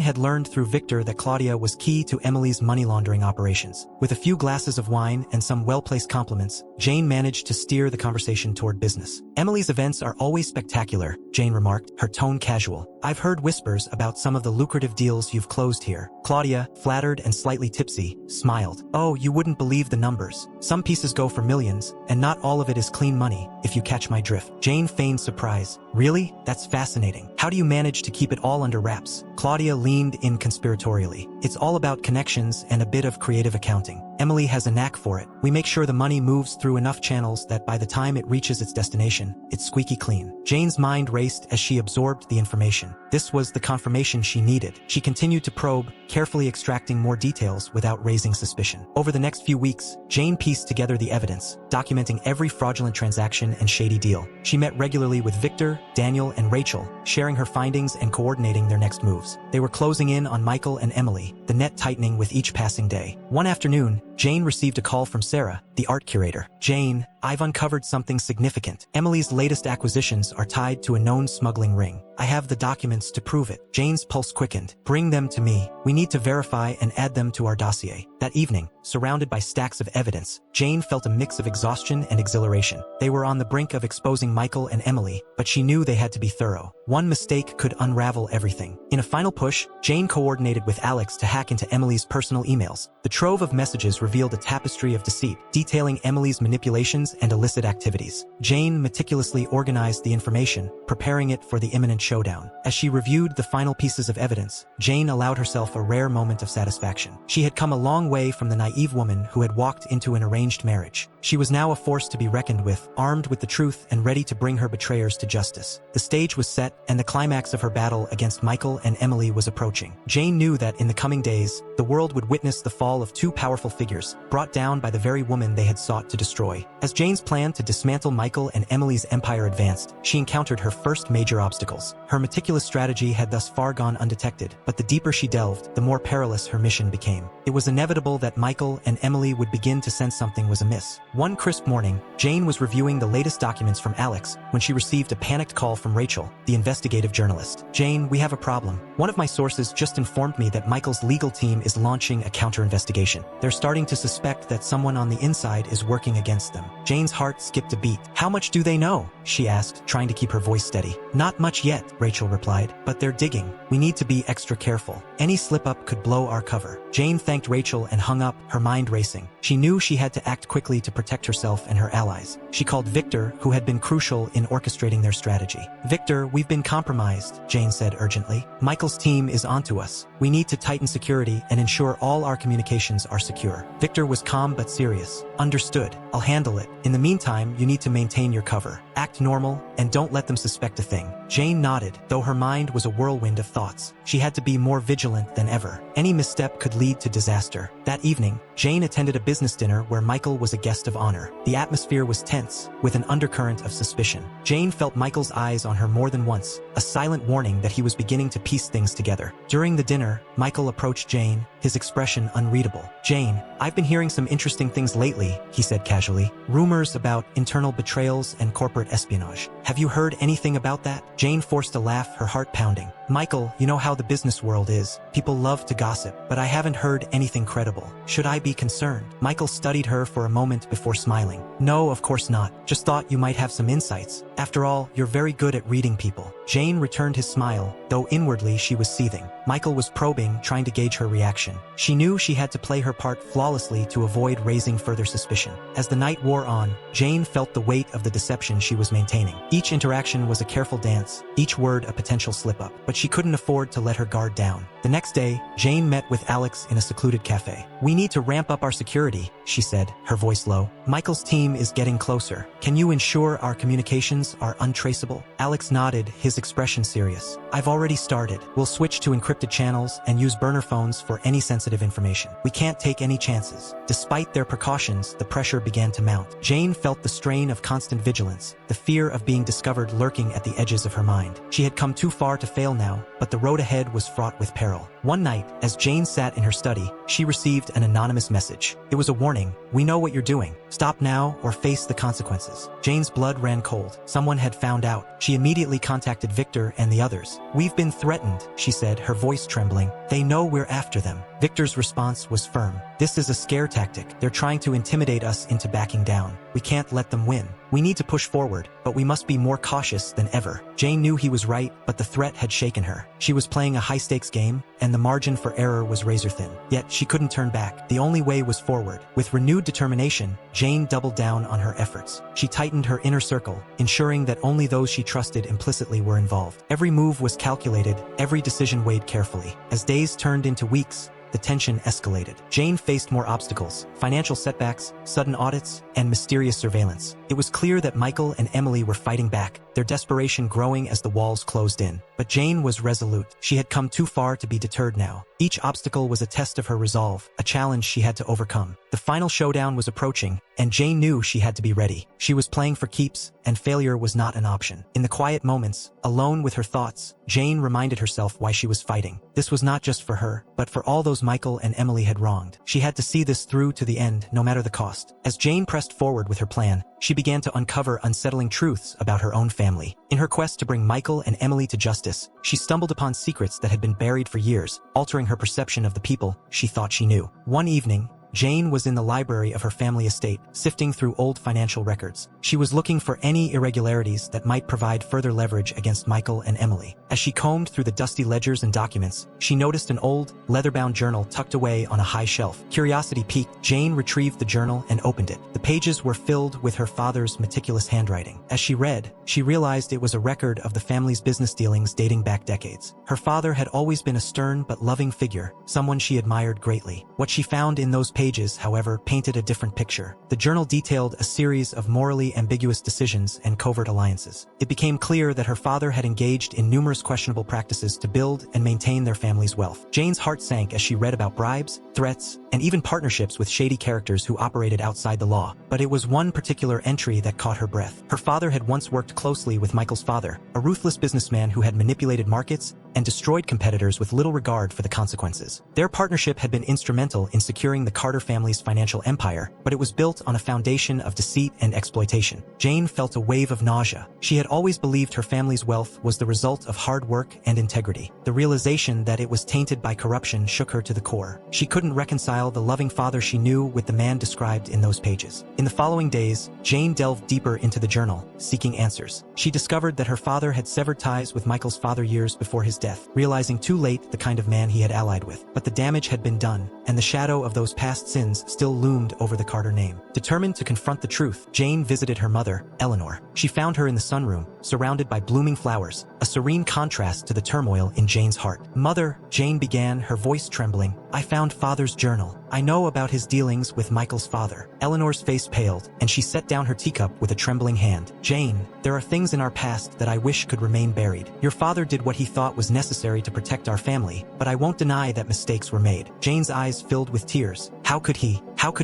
had learned through Victor that Claudia was key to Emily's money laundering operations. With a few glasses of wine and some well-placed compliments, Jane managed to steer the conversation toward business. "Emily's events are always spectacular," Jane remarked, her tone casual. "I've heard whispers about some of the lucrative deals you've closed here." Claudia, flattered and slightly tipsy, smiled. "Oh, you wouldn't believe the numbers. Some pieces go for millions, and not all of it is clean money, if you catch my drift." Jane feigned surprise. "Really? That's fascinating. How do you manage to keep it all under wraps?" Claudia leaned in conspiratorially. "It's all about connections and a bit of creative accounting. Emily has a knack for it. We make sure the money moves through enough channels that by the time it reaches its destination, it's squeaky clean." Jane's mind raced as she absorbed the information. This was the confirmation she needed. She continued to probe, carefully extracting more details without raising suspicion. Over the next few weeks, Jane pieced together the evidence, documenting every fraudulent transaction and shady deal. She met regularly with Victor, Daniel, and Rachel, sharing her findings and coordinating their next moves. They were closing in on Michael and Emily, the net tightening with each passing day. One afternoon, Jane received a call from Sarah, the art curator. "Jane, I've uncovered something significant. Emily's latest acquisitions are tied to a known smuggling ring. I have the documents to prove it." Jane's pulse quickened. "Bring them to me. We need to verify and add them to our dossier." That evening, surrounded by stacks of evidence, Jane felt a mix of exhaustion and exhilaration. They were on the brink of exposing Michael and Emily, but she knew they had to be thorough. One mistake could unravel everything. In a final push, Jane coordinated with Alex to hack into Emily's personal emails. The trove of messages revealed a tapestry of deceit, detailing Emily's manipulations and illicit activities. Jane meticulously organized the information, preparing it for the imminent showdown. As she reviewed the final pieces of evidence, Jane allowed herself a rare moment of satisfaction. She had come a long way from the naive woman who had walked into an arranged marriage. She was now a force to be reckoned with, armed with the truth and ready to bring her betrayers to justice. The stage was set, and the climax of her battle against Michael and Emily was approaching. Jane knew that in the coming days, the world would witness the fall of two powerful figures, brought down by the very woman they had sought to destroy. As Jane's plan to dismantle Michael and Emily's empire advanced, she encountered her first major obstacles. Her meticulous strategy had thus far gone undetected, but the deeper she delved, the more perilous her mission became. It was inevitable that Michael and Emily would begin to sense something was amiss. One crisp morning, Jane was reviewing the latest documents from Alex when she received a panicked call from Rachel, the investigative journalist. "Jane, we have a problem. One of my sources just informed me that Michael's legal team is launching a counter-investigation. They're starting to suspect that someone on the inside is working against them." Jane's heart skipped a beat. "How much do they know?" she asked, trying to keep her voice steady. "Not much yet," Rachel replied, "but they're digging. We need to be extra careful. Any slip-up could blow our cover." Jane thanked Rachel and hung up, her mind racing. She knew she had to act quickly to protect herself and her allies. She called Victor, who had been crucial in orchestrating their strategy. "Victor, we've been compromised," Jane said urgently. "Michael's team is onto us. We need to tighten security and ensure all our communications are secure." Victor was calm but serious. Understood. I'll handle it. In the meantime, you need to maintain your cover. Act normal, and don't let them suspect a thing. Jane nodded, though her mind was a whirlwind of thoughts. She had to be more vigilant than ever. Any misstep could lead to disaster. That evening, Jane attended a business dinner where Michael was a guest of honor. The atmosphere was tense, with an undercurrent of suspicion. Jane felt Michael's eyes on her more than once, a silent warning that he was beginning to piece things together. During the dinner, Michael approached Jane, his expression unreadable. "Jane, I've been hearing some interesting things lately," he said casually. "Rumors about internal betrayals and corporate espionage. Have you heard anything about that?" Jane forced a laugh, her heart pounding. "Michael, you know how the business world is. People love to gossip, but I haven't heard anything credible. Should I be concerned?" Michael studied her for a moment before smiling. "No, of course not. Just thought you might have some insights. After all, you're very good at reading people." Jane returned his smile, though inwardly she was seething. Michael was probing, trying to gauge her reaction. She knew she had to play her part flawlessly to avoid raising further suspicion. As the night wore on, Jane felt the weight of the deception she was maintaining. Each interaction was a careful dance, each word a potential slip-up, but she couldn't afford to let her guard down. The next day, Jane met with Alex in a secluded cafe. "We need to ramp up our security," she said, her voice low. "Michael's team is getting closer. Can you ensure our communications are untraceable?" Alex nodded, his expression serious. "I've already started. We'll switch to encrypted channels and use burner phones for any sensitive information. We can't take any chances." Despite their precautions, the pressure began to mount. Jane felt the strain of constant vigilance, the fear of being discovered lurking at the edges of her mind. She had come too far to fail now, but the road ahead was fraught with peril. One night, as Jane sat in her study, she received an anonymous message. It was a warning. "We know what you're doing. Stop now or face the consequences." Jane's blood ran cold. Someone had found out. She immediately contacted Victor and the others. "We've been threatened," she said, her voice trembling. "They know we're after them." Victor's response was firm. "This is a scare tactic. They're trying to intimidate us into backing down. We can't let them win. We need to push forward, but we must be more cautious than ever." Jane knew he was right, but the threat had shaken her. She was playing a high-stakes game, and the margin for error was razor-thin. Yet she couldn't turn back. The only way was forward. With renewed determination, Jane doubled down on her efforts. She tightened her inner circle, ensuring that only those she trusted implicitly were involved. Every move was calculated, every decision weighed carefully. As days turned into weeks, the tension escalated. Jane faced more obstacles: financial setbacks, sudden audits, and mysterious surveillance. It was clear that Michael and Emily were fighting back, their desperation growing as the walls closed in. But Jane was resolute. She had come too far to be deterred now. Each obstacle was a test of her resolve, a challenge she had to overcome. The final showdown was approaching, and Jane knew she had to be ready. She was playing for keeps, and failure was not an option. In the quiet moments, alone with her thoughts, Jane reminded herself why she was fighting. This was not just for her, but for all those Michael and Emily had wronged. She had to see this through to the end, no matter the cost. As Jane pressed forward with her plan, she began to uncover unsettling truths about her own family. In her quest to bring Michael and Emily to justice, she stumbled upon secrets that had been buried for years, altering her perception of the people she thought she knew. One evening, Jane was in the library of her family estate, sifting through old financial records. She was looking for any irregularities that might provide further leverage against Michael and Emily. As she combed through the dusty ledgers and documents, she noticed an old, leather-bound journal tucked away on a high shelf. Curiosity piqued. Jane retrieved the journal and opened it. The pages were filled with her father's meticulous handwriting. As she read, she realized it was a record of the family's business dealings dating back decades. Her father had always been a stern but loving figure, someone she admired greatly. What she found in those pages, however, painted a different picture. The journal detailed a series of morally ambiguous decisions and covert alliances. It became clear that her father had engaged in numerous questionable practices to build and maintain their family's wealth. Jane's heart sank as she read about bribes, threats, and even partnerships with shady characters who operated outside the law. But it was one particular entry that caught her breath. Her father had once worked closely with Michael's father, a ruthless businessman who had manipulated markets and destroyed competitors with little regard for the consequences. Their partnership had been instrumental in securing the Carter family's financial empire, but it was built on a foundation of deceit and exploitation. Jane felt a wave of nausea. She had always believed her family's wealth was the result of hard work and integrity. The realization that it was tainted by corruption shook her to the core. She couldn't reconcile the loving father she knew with the man described in those pages. In the following days, Jane delved deeper into the journal, seeking answers. She discovered that her father had severed ties with Michael's father years before his death, realizing too late the kind of man he had allied with. But the damage had been done, and the shadow of those past sins still loomed over the Carter name. Determined to confront the truth, Jane visited her mother, Eleanor. She found her in the sunroom, surrounded by blooming flowers, a serene contrast to the turmoil in Jane's heart. "Mother," Jane began, her voice trembling, "I found Father's journal. I know about his dealings with Michael's father." Eleanor's face paled, and she set down her teacup with a trembling hand. "Jane, there are things in our past that I wish could remain buried. Your father did what he thought was necessary to protect our family, but I won't deny that mistakes were made." Jane's eyes filled with tears. How could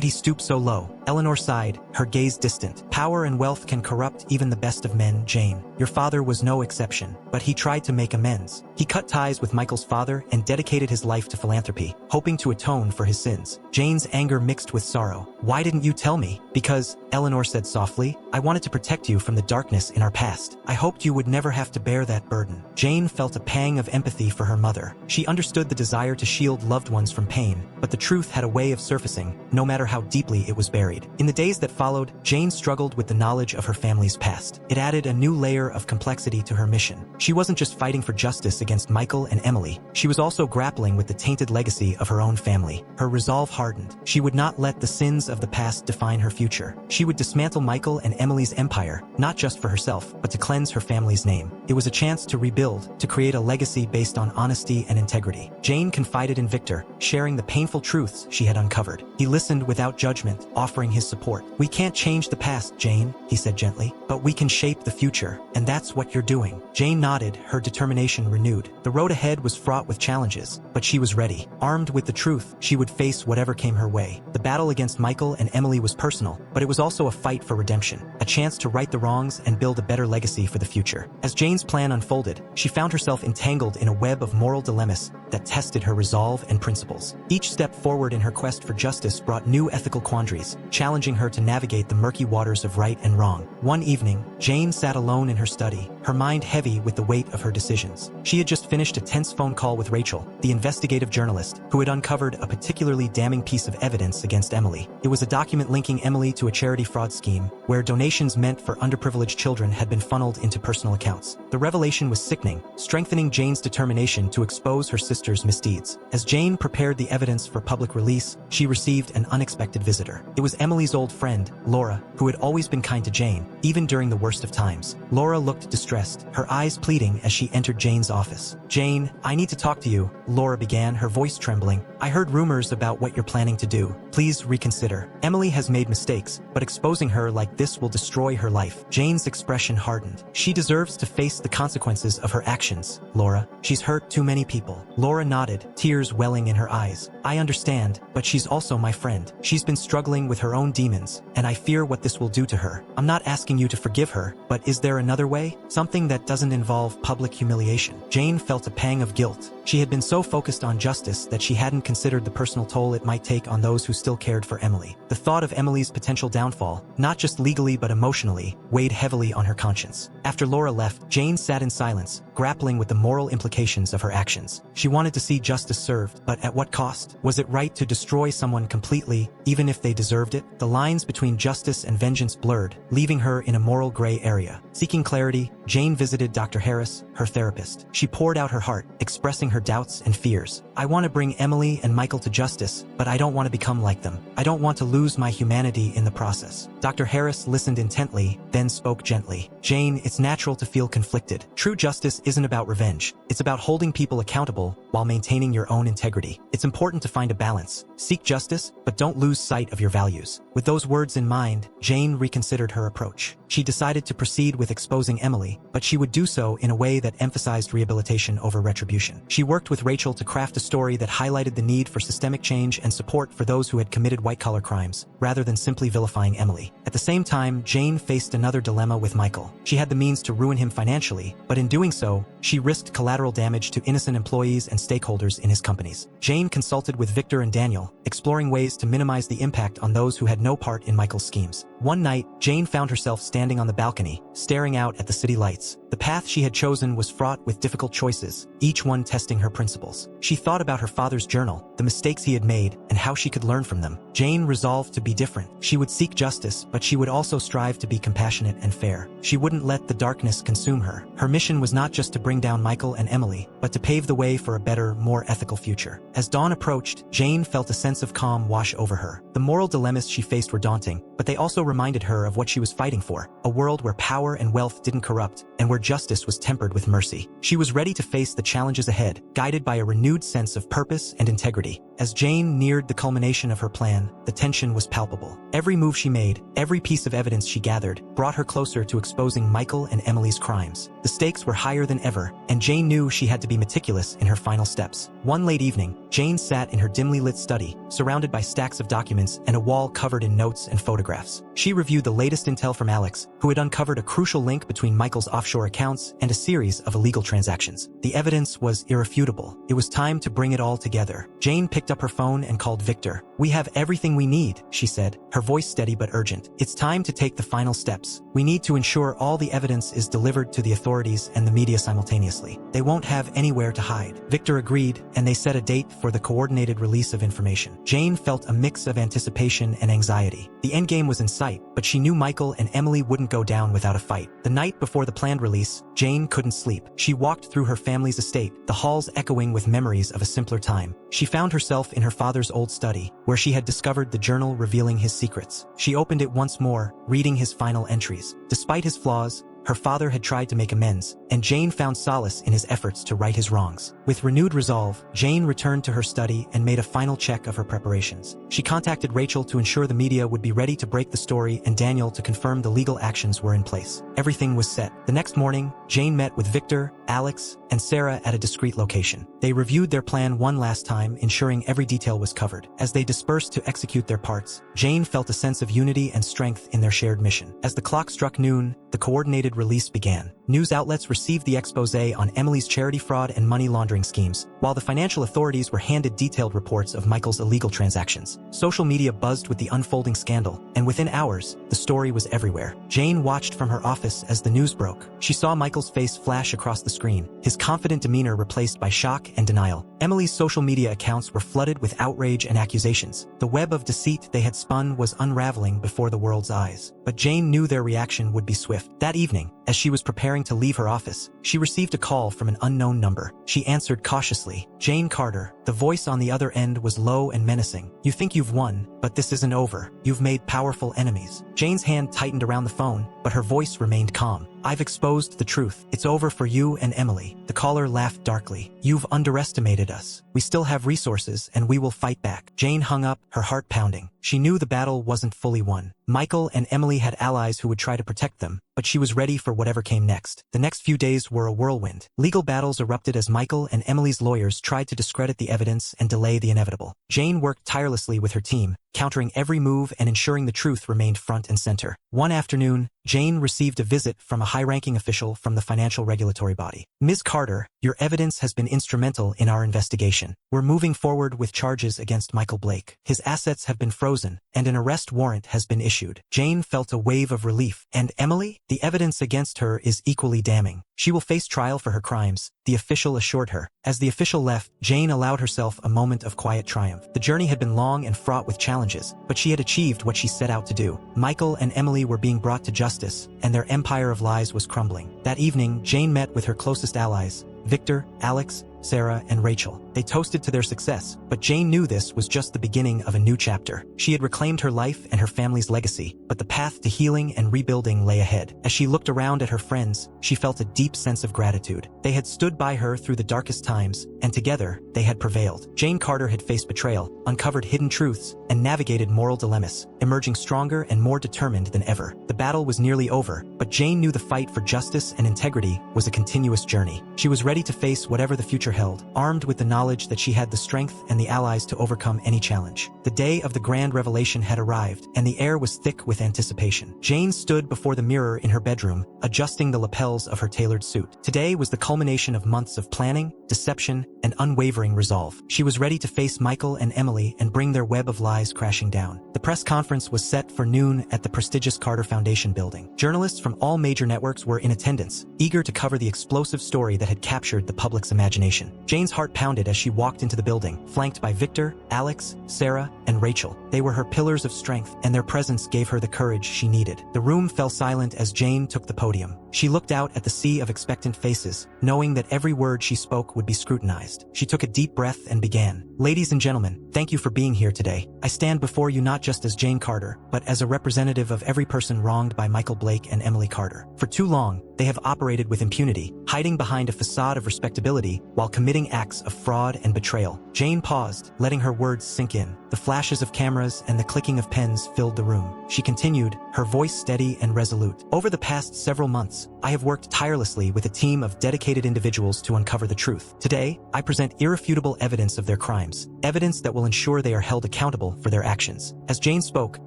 he stoop so low? Eleanor sighed, her gaze distant. "Power and wealth can corrupt even the best of men, Jane. Your father was no exception, but he tried to make amends. He cut ties with Michael's father and dedicated his life to philanthropy, hoping to atone for his sins." Jane's anger mixed with sorrow. "Why didn't you tell me?" "Because," Eleanor said softly, "I wanted to protect you from the darkness in our past. I hoped you would never have to bear that burden." Jane felt a pang of empathy for her mother. She understood the desire to shield loved ones from pain, but the truth had a way of surfacing, no matter how deeply it was buried. In the days that followed, Jane struggled with the knowledge of her family's past. It added a new layer of complexity to her mission. She wasn't just fighting for justice against Michael and Emily, she was also grappling with the tainted legacy of her own family. Her resolve hardened. She would not let the sins of the past define her future. She would dismantle Michael and Emily's empire, not just for herself, but to cleanse her family's name. It was a chance to rebuild, to create a legacy based on honesty and integrity. Jane confided in Victor, sharing the painful truths she had uncovered. He listened without judgment, offering his support. "We can't change the past, Jane," he said gently, "but we can shape the future, and that's what you're doing." Jane nodded, her determination renewed. The road ahead was fraught with challenges, but she was ready. Armed with the truth, she would face whatever came her way. The battle against Michael and Emily was personal, but it was also a fight for redemption, a chance to right the wrongs and build a better legacy for the future. As Jane's plan unfolded, she found herself entangled in a web of moral dilemmas that tested her resolve and principles. Each step forward in her quest for justice brought new ethical quandaries, challenging her to navigate the murky waters of right and wrong. One evening, Jane sat alone in her study, her mind heavy with the weight of her decisions. She had just finished a tense phone call with Rachel, the investigative journalist, who had uncovered a particularly damning piece of evidence against Emily. It was a document linking Emily to a charity fraud scheme, where donations meant for underprivileged children had been funneled into personal accounts. The revelation was sickening, strengthening Jane's determination to expose her sister's misdeeds. As Jane prepared the evidence for public release, she received an unexpected visitor. It was Emily's old friend, Laura, who had always been kind to Jane, even during the worst of times. Laura looked distressed, her eyes pleading as she entered Jane's office. "Jane, I need to talk to you," Laura began, her voice trembling. "I heard rumors about what you're planning to do. Please reconsider. Emily has made mistakes, but exposing her like this will destroy her life." Jane's expression hardened. "She deserves to face the consequences of her actions, Laura. She's hurt too many people." Laura nodded, tears welling in her eyes. "I understand, but she's also my friend. She's been struggling with her own demons, and I fear what this will do to her. I'm not asking you to forgive her, but is there another way? Something that doesn't involve public humiliation." Jane felt a pang of guilt. She had been so focused on justice that she hadn't considered the personal toll it might take on those who still cared for Emily. The thought of Emily's potential downfall, not just legally but emotionally, weighed heavily on her conscience. After Laura left, Jane sat in silence, grappling with the moral implications of her actions. She wanted to see justice served, but at what cost? Was it right to destroy someone completely, even if they deserved it? The lines between justice and vengeance blurred, leaving her in a moral gray area. Seeking clarity, Jane visited Dr. Harris, her therapist. She poured out her heart, expressing her doubts and fears. "I want to bring Emily and Michael to justice, but I don't want to become like them. I don't want to lose my humanity in the process." Dr. Harris listened intently, then spoke gently. "Jane, it's natural to feel conflicted. True justice isn't about revenge. It's about holding people accountable while maintaining your own integrity. It's important to find a balance. Seek justice, but don't lose sight of your values." With those words in mind, Jane reconsidered her approach. She decided to proceed with exposing Emily, but she would do so in a way that emphasized rehabilitation over retribution. She worked with Rachel to craft a story that highlighted the need for systemic change and support for those who had committed white-collar crimes, rather than simply vilifying Emily. At the same time, Jane faced another dilemma with Michael. She had the means to ruin him financially, but in doing so, she risked collateral damage to innocent employees and stakeholders in his companies. Jane consulted with Victor and Daniel, exploring ways to minimize the impact on those who had no part in Michael's schemes. One night, Jane found herself standing on the balcony, staring out at the city lights. The path she had chosen was fraught with difficult choices, each one testing her principles. She thought about her father's journal, the mistakes he had made, and how she could learn from them. Jane resolved to be different. She would seek justice, but she would also strive to be compassionate and fair. She wouldn't let the darkness consume her. Her mission was not just to bring down Michael and Emily, but to pave the way for a better, more ethical future. As dawn approached, Jane felt a sense of calm wash over her. The moral dilemmas she faced were daunting, but they also reminded her of what she was fighting for, a world where power and wealth didn't corrupt, and where justice was tempered with mercy. She was ready to face the challenges ahead, guided by a renewed sense of purpose and integrity. As Jane neared the culmination of her plan, the tension was palpable. Every move she made, every piece of evidence she gathered, brought her closer to exposing Michael and Emily's crimes. The stakes were higher than ever, and Jane knew she had to be meticulous in her final steps. One late evening, Jane sat in her dimly lit study, surrounded by stacks of documents and a wall covered in notes and photographs. She reviewed the latest intel from Alex, who had uncovered a crucial link between Michael's offshore accounts and a series of illegal transactions. The evidence was irrefutable. It was time to bring it all together. Jane picked up her phone and called Victor. "We have everything we need," she said, her voice steady but urgent. "It's time to take the final steps. We need to ensure all the evidence is delivered to the authorities and the media simultaneously. They won't have anywhere to hide." Victor agreed, and they set a date for the coordinated release of information. Jane felt a mix of anticipation and anxiety. The endgame was in sight, but she knew Michael and Emily wouldn't go down without a fight. The night before the planned release, Jane couldn't sleep. She walked through her family's estate, the halls echoing with memories of a simpler time. She found herself in her father's old study, where she had discovered the journal revealing his secrets. She opened it once more, reading his final entries. Despite his flaws, her father had tried to make amends, and Jane found solace in his efforts to right his wrongs. With renewed resolve, Jane returned to her study and made a final check of her preparations. She contacted Rachel to ensure the media would be ready to break the story and Daniel to confirm the legal actions were in place. Everything was set. The next morning, Jane met with Victor, Alex, and Sarah at a discreet location. They reviewed their plan one last time, ensuring every detail was covered. As they dispersed to execute their parts, Jane felt a sense of unity and strength in their shared mission. As the clock struck noon, the coordinated release began. News outlets received the exposé on Emily's charity fraud and money laundering schemes, while the financial authorities were handed detailed reports of Michael's illegal transactions. Social media buzzed with the unfolding scandal, and within hours, the story was everywhere. Jane watched from her office as the news broke. She saw Michael's face flash across the screen, his confident demeanor replaced by shock and denial. Emily's social media accounts were flooded with outrage and accusations. The web of deceit they had spun was unraveling before the world's eyes. But Jane knew their reaction would be swift. That evening, as she was preparing to leave her office, she received a call from an unknown number. She answered cautiously. "Jane Carter." The voice on the other end was low and menacing. "You think you've won, but this isn't over. You've made powerful enemies." Jane's hand tightened around the phone, but her voice remained calm. "I've exposed the truth. It's over for you and Emily." The caller laughed darkly. "You've underestimated us. We still have resources, and we will fight back." Jane hung up, her heart pounding. She knew the battle wasn't fully won. Michael and Emily had allies who would try to protect them, but she was ready for whatever came next. The next few days were a whirlwind. Legal battles erupted as Michael and Emily's lawyers tried to discredit the evidence and delay the inevitable. Jane worked tirelessly with her team, countering every move and ensuring the truth remained front and center. One afternoon, Jane received a visit from a high-ranking official from the financial regulatory body. "Ms. Carter, your evidence has been instrumental in our investigation. We're moving forward with charges against Michael Blake. His assets have been frozen, and an arrest warrant has been issued." Jane felt a wave of relief. "And Emily? The evidence against her is equally damning. She will face trial for her crimes," the official assured her. As the official left, Jane allowed herself a moment of quiet triumph. The journey had been long and fraught with challenges, but she had achieved what she set out to do. Michael and Emily were being brought to justice, and their empire of lies was crumbling. That evening, Jane met with her closest allies, Victor, Alex, Sarah, and Rachel. They toasted to their success, but Jane knew this was just the beginning of a new chapter. She had reclaimed her life and her family's legacy, but the path to healing and rebuilding lay ahead. As she looked around at her friends, she felt a deep sense of gratitude. They had stood by her through the darkest times, and together, they had prevailed. Jane Carter had faced betrayal, uncovered hidden truths, and navigated moral dilemmas, emerging stronger and more determined than ever. The battle was nearly over, but Jane knew the fight for justice and integrity was a continuous journey. She was ready to face whatever the future held, armed with the knowledge that she had the strength and the allies to overcome any challenge. The day of the grand revelation had arrived, and the air was thick with anticipation. Jane stood before the mirror in her bedroom, adjusting the lapels of her tailored suit. Today was the culmination of months of planning, deception, and unwavering resolve. She was ready to face Michael and Emily and bring their web of lies crashing down. The press conference was set for noon at the prestigious Carter Foundation building. Journalists from all major networks were in attendance, eager to cover the explosive story that had captured the public's imagination. Jane's heart pounded as she walked into the building, flanked by Victor, Alex, Sarah, and Rachel. They were her pillars of strength, and their presence gave her the courage she needed. The room fell silent as Jane took the podium. She looked out at the sea of expectant faces, knowing that every word she spoke would be scrutinized. She took a deep breath and began. Ladies and gentlemen, thank you for being here today. I stand before you not just as Jane Carter, but as a representative of every person wronged by Michael Blake and Emily Carter. For too long, they have operated with impunity, hiding behind a facade of respectability while committing acts of fraud and betrayal. Jane paused, letting her words sink in. The flashes of cameras and the clicking of pens filled the room. She continued, her voice steady and resolute. Over the past several months, I have worked tirelessly with a team of dedicated individuals to uncover the truth. Today, I present irrefutable evidence of their crimes, evidence that will ensure they are held accountable for their actions. As Jane spoke,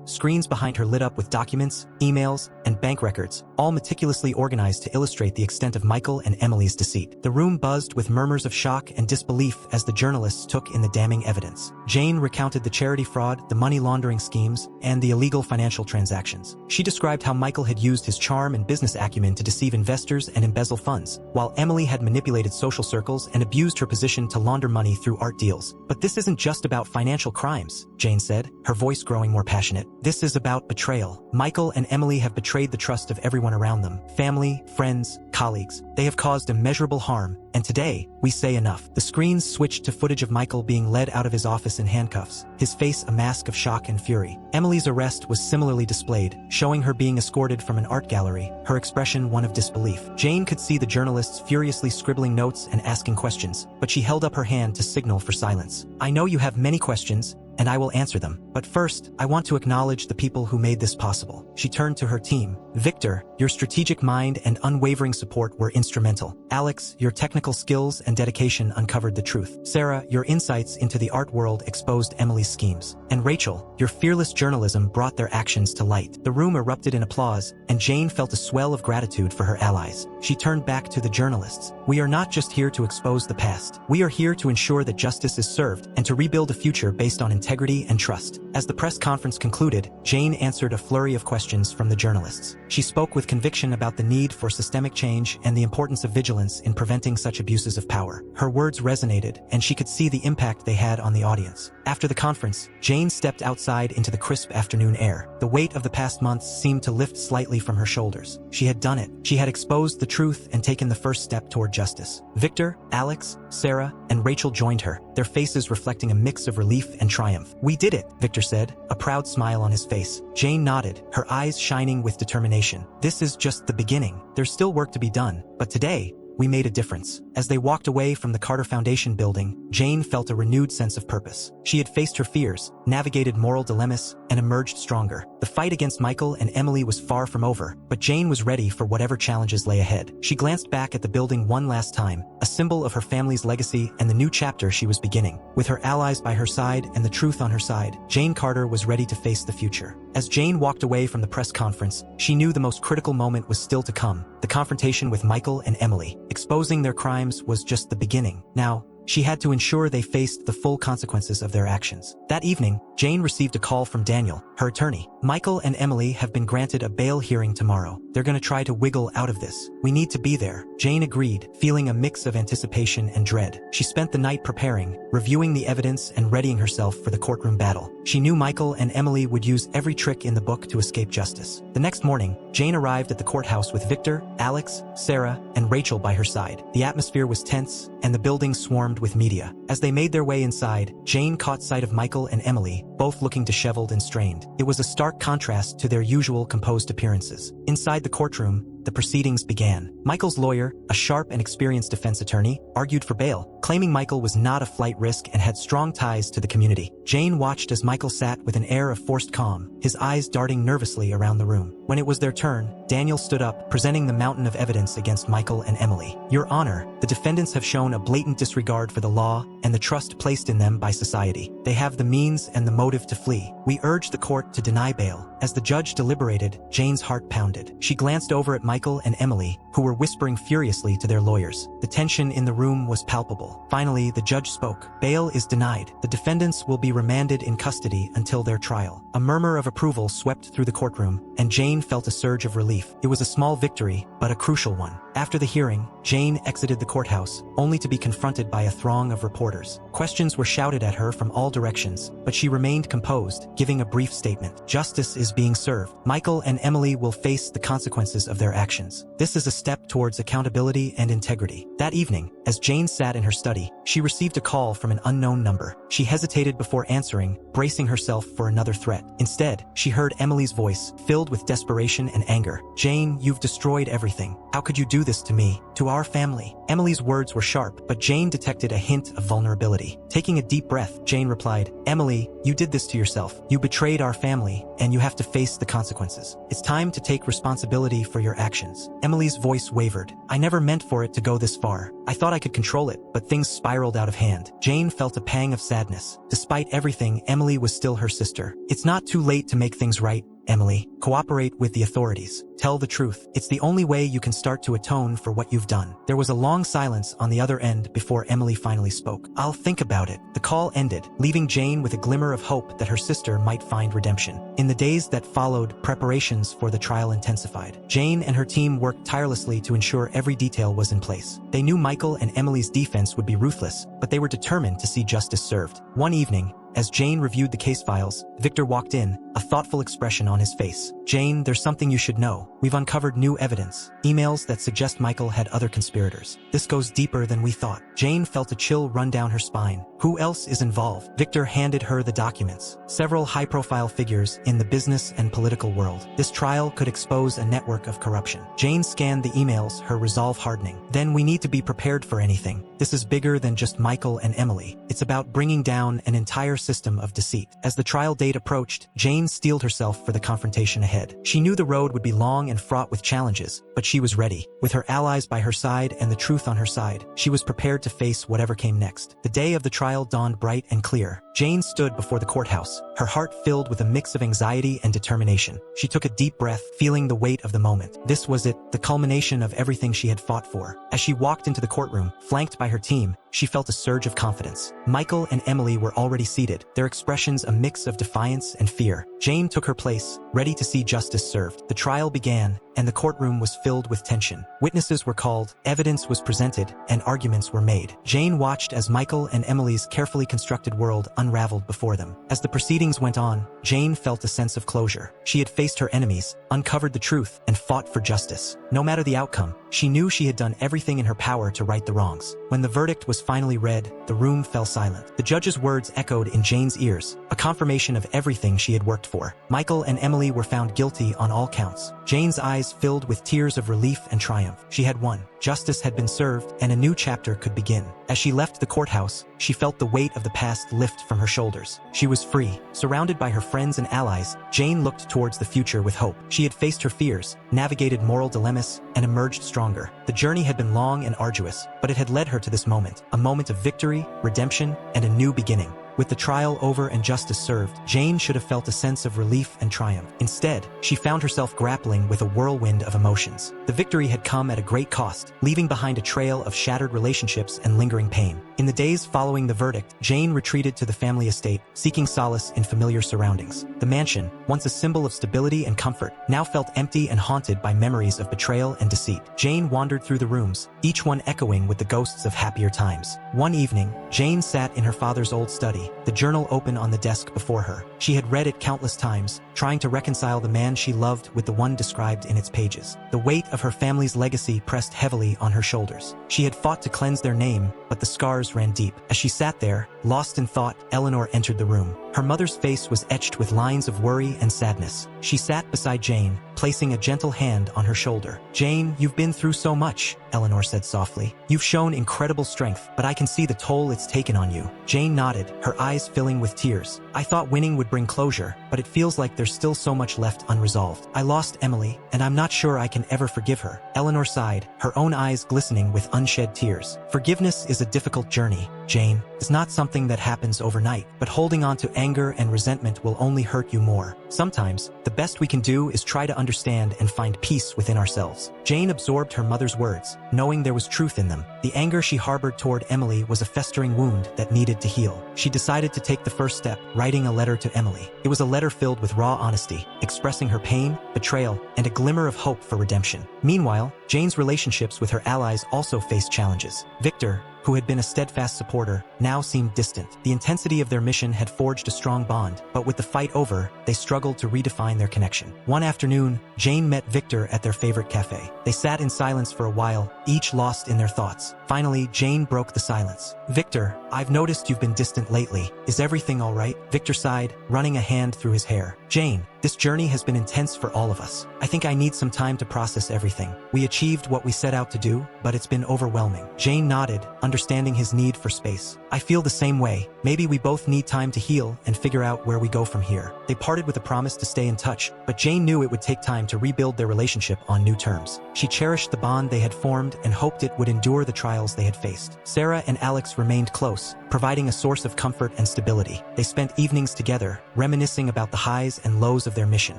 screens behind her lit up with documents, emails, and bank records, all meticulously organized to illustrate the extent of Michael and Emily's deceit. The room buzzed with murmurs of shock and disbelief as the journalists took in the damning evidence. Jane recounted the charity fraud, the money laundering schemes, and the illegal financial transactions. She described how Michael had used his charm and business acumen to deceive investors and embezzle funds, while Emily had manipulated social circles and abused her position to launder money through art deals. But this isn't just about financial crimes, Jane said, her voice growing more passionate. This is about betrayal. Michael and Emily have betrayed the trust of everyone around them, family, friends, colleagues. They have caused immeasurable harm, and today, we say enough. The screens switched to footage of Michael being led out of his office in handcuffs, his face a mask of shock and fury. Emily's arrest was similarly displayed, showing her being escorted from an art gallery, her expression one of disbelief. Jane could see the journalists furiously scribbling notes and asking questions, but she held up her hand to signal for silence. I know you have many questions, and I will answer them. But first, I want to acknowledge the people who made this possible. She turned to her team. Victor, your strategic mind and unwavering support were instrumental. Alex, your technical skills and dedication uncovered the truth. Sarah, your insights into the art world exposed Emily's schemes. And Rachel, your fearless journalism brought their actions to light. The room erupted in applause, and Jane felt a swell of gratitude for her allies. She turned back to the journalists. We are not just here to expose the past. We are here to ensure that justice is served and to rebuild a future based on integrity and trust. As the press conference concluded, Jane answered a flurry of questions from the journalists. She spoke with conviction about the need for systemic change and the importance of vigilance in preventing such abuses of power. Her words resonated, and she could see the impact they had on the audience. After the conference, Jane stepped outside into the crisp afternoon air. The weight of the past months seemed to lift slightly from her shoulders. She had done it. She had exposed the truth and taken the first step toward justice. Victor, Alex, Sarah, and Rachel joined her, their faces reflecting a mix of relief and triumph. We did it, Victor said, a proud smile on his face. Jane nodded, her eyes shining with determination. This is just the beginning. There's still work to be done, but today, we made a difference. As they walked away from the Carter Foundation building, Jane felt a renewed sense of purpose. She had faced her fears, navigated moral dilemmas, and emerged stronger. The fight against Michael and Emily was far from over, but Jane was ready for whatever challenges lay ahead. She glanced back at the building one last time, a symbol of her family's legacy and the new chapter she was beginning. With her allies by her side and the truth on her side, Jane Carter was ready to face the future. As Jane walked away from the press conference, she knew the most critical moment was still to come, the confrontation with Michael and Emily. Exposing their crimes was just the beginning. Now, she had to ensure they faced the full consequences of their actions. That evening, Jane received a call from Daniel, her attorney. Michael and Emily have been granted a bail hearing tomorrow. They're going to try to wiggle out of this. We need to be there. Jane agreed, feeling a mix of anticipation and dread. She spent the night preparing, reviewing the evidence and readying herself for the courtroom battle. She knew Michael and Emily would use every trick in the book to escape justice. The next morning, Jane arrived at the courthouse with Victor, Alex, Sarah, and Rachel by her side. The atmosphere was tense, and the building swarmed with media. As they made their way inside, Jane caught sight of Michael and Emily, both looking disheveled and strained. It was a stark contrast to their usual composed appearances. Inside the courtroom, the proceedings began. Michael's lawyer, a sharp and experienced defense attorney, argued for bail, claiming Michael was not a flight risk and had strong ties to the community. Jane watched as Michael sat with an air of forced calm, his eyes darting nervously around the room. When it was their turn, Daniel stood up, presenting the mountain of evidence against Michael and Emily. Your Honor, the defendants have shown a blatant disregard for the law and the trust placed in them by society. They have the means and the motive to flee. We urge the court to deny bail. As the judge deliberated, Jane's heart pounded. She glanced over at Michael and Emily, who were whispering furiously to their lawyers. The tension in the room was palpable. Finally, the judge spoke. Bail is denied. The defendants will be remanded in custody until their trial. A murmur of approval swept through the courtroom, and Jane felt a surge of relief. It was a small victory, but a crucial one. After the hearing, Jane exited the courthouse, only to be confronted by a throng of reporters. Questions were shouted at her from all directions, but she remained composed, giving a brief statement. Justice is being served. Michael and Emily will face the consequences of their actions. This is a step towards accountability and integrity. That evening, as Jane sat in her study, she received a call from an unknown number. She hesitated before answering, bracing herself for another threat. Instead, she heard Emily's voice, filled with desperation and anger. Jane, you've destroyed everything. How could you do this to me, to our family? Emily's words were sharp, but Jane detected a hint of vulnerability. Taking a deep breath, Jane replied, Emily, you did this to yourself. You betrayed our family, and you have to face the consequences. It's time to take responsibility for your actions. Emily's voice wavered. I never meant for it to go this far. I thought I could control it, but things spiraled out of hand. Jane felt a pang of sadness. Despite everything, Emily was still her sister. It's not too late to make things right, Emily. Cooperate with the authorities. Tell the truth. It's the only way you can start to atone for what you've done. There was a long silence on the other end before Emily finally spoke. I'll think about it. The call ended, leaving Jane with a glimmer of hope that her sister might find redemption. In the days that followed, preparations for the trial intensified. Jane and her team worked tirelessly to ensure every detail was in place. They knew Michael and Emily's defense would be ruthless, but they were determined to see justice served. One evening, as Jane reviewed the case files, Victor walked in, a thoughtful expression on his face. Jane, there's something you should know. We've uncovered new evidence, emails that suggest Michael had other conspirators. This goes deeper than we thought. Jane felt a chill run down her spine. Who else is involved? Victor handed her the documents. Several high-profile figures in the business and political world. This trial could expose a network of corruption. Jane scanned the emails, her resolve hardening. Then we need to be prepared for anything. This is bigger than just Michael and Emily. It's about bringing down an entire system of deceit. As the trial date approached, Jane steeled herself for the confrontation ahead. She knew the road would be long and fraught with challenges, but she was ready. With her allies by her side and the truth on her side, she was prepared to face whatever came next. The day of the trial dawned bright and clear. Jane stood before the courthouse, her heart filled with a mix of anxiety and determination. She took a deep breath, feeling the weight of the moment. This was it, the culmination of everything she had fought for. As she walked into the courtroom, flanked by her team, she felt a surge of confidence. Michael and Emily were already seated, their expressions a mix of defiance and fear. Jane took her place, ready to see justice served. The trial began, and the courtroom was filled with tension. Witnesses were called, evidence was presented, and arguments were made. Jane watched as Michael and Emily's carefully constructed world unraveled before them. As the proceedings went on, Jane felt a sense of closure. She had faced her enemies, uncovered the truth, and fought for justice. No matter the outcome, she knew she had done everything in her power to right the wrongs. When the verdict was finally read, the room fell silent. The judge's words echoed in Jane's ears, a confirmation of everything she had worked for. Michael and Emily were found guilty on all counts. Jane's eyes filled with tears of relief and triumph. She had won. Justice had been served, and a new chapter could begin. As she left the courthouse, she felt the weight of the past lift from her shoulders. She was free. Surrounded by her friends and allies, Jane looked towards the future with hope. She had faced her fears, navigated moral dilemmas, and emerged stronger. The journey had been long and arduous, but it had led her to this moment, a moment of victory, redemption, and a new beginning. With the trial over and justice served, Jane should have felt a sense of relief and triumph. Instead, she found herself grappling with a whirlwind of emotions. The victory had come at a great cost, leaving behind a trail of shattered relationships and lingering pain. In the days following the verdict, Jane retreated to the family estate, seeking solace in familiar surroundings. The mansion, once a symbol of stability and comfort, now felt empty and haunted by memories of betrayal and deceit. Jane wandered through the rooms, each one echoing with the ghosts of happier times. One evening, Jane sat in her father's old study, the journal open on the desk before her. She had read it countless times, trying to reconcile the man she loved with the one described in its pages. The weight of her family's legacy pressed heavily on her shoulders. She had fought to cleanse their name, but the scars ran deep. As she sat there, lost in thought, Eleanor entered the room. Her mother's face was etched with lines of worry and sadness. She sat beside Jane, placing a gentle hand on her shoulder. "Jane, you've been through so much," Eleanor said softly. "You've shown incredible strength, but I can see the toll it's taken on you." Jane nodded, her eyes filling with tears. "I thought winning would bring closure, but it feels like there's still so much left unresolved. I lost Emily, and I'm not sure I can ever forgive her." Eleanor sighed, her own eyes glistening with unshed tears. "Forgiveness is a difficult journey, Jane. It's not something that happens overnight, but holding on to anger and resentment will only hurt you more. Sometimes, the best we can do is try to understand and find peace within ourselves." Jane absorbed her mother's words, knowing there was truth in them. The anger she harbored toward Emily was a festering wound that needed to heal. She decided to take the first step, writing a letter to Emily. It was a letter filled with raw honesty, expressing her pain, betrayal, and a glimmer of hope for redemption. Meanwhile, Jane's relationships with her allies also faced challenges. Victor, who had been a steadfast supporter, now seemed distant. The intensity of their mission had forged a strong bond, but with the fight over, they struggled to redefine their connection. One afternoon, Jane met Victor at their favorite cafe. They sat in silence for a while, each lost in their thoughts. Finally, Jane broke the silence. "Victor, I've noticed you've been distant lately. Is everything all right?" Victor sighed, running a hand through his hair. "Jane, this journey has been intense for all of us. I think I need some time to process everything. We achieved what we set out to do, but it's been overwhelming." Jane nodded, understanding his need for space. "I feel the same way. Maybe we both need time to heal and figure out where we go from here." They parted with a promise to stay in touch, but Jane knew it would take time to rebuild their relationship on new terms. She cherished the bond they had formed and hoped it would endure the trials they had faced. Sarah and Alex remained close, providing a source of comfort and stability. They spent evenings together, reminiscing about the highs and lows of their mission.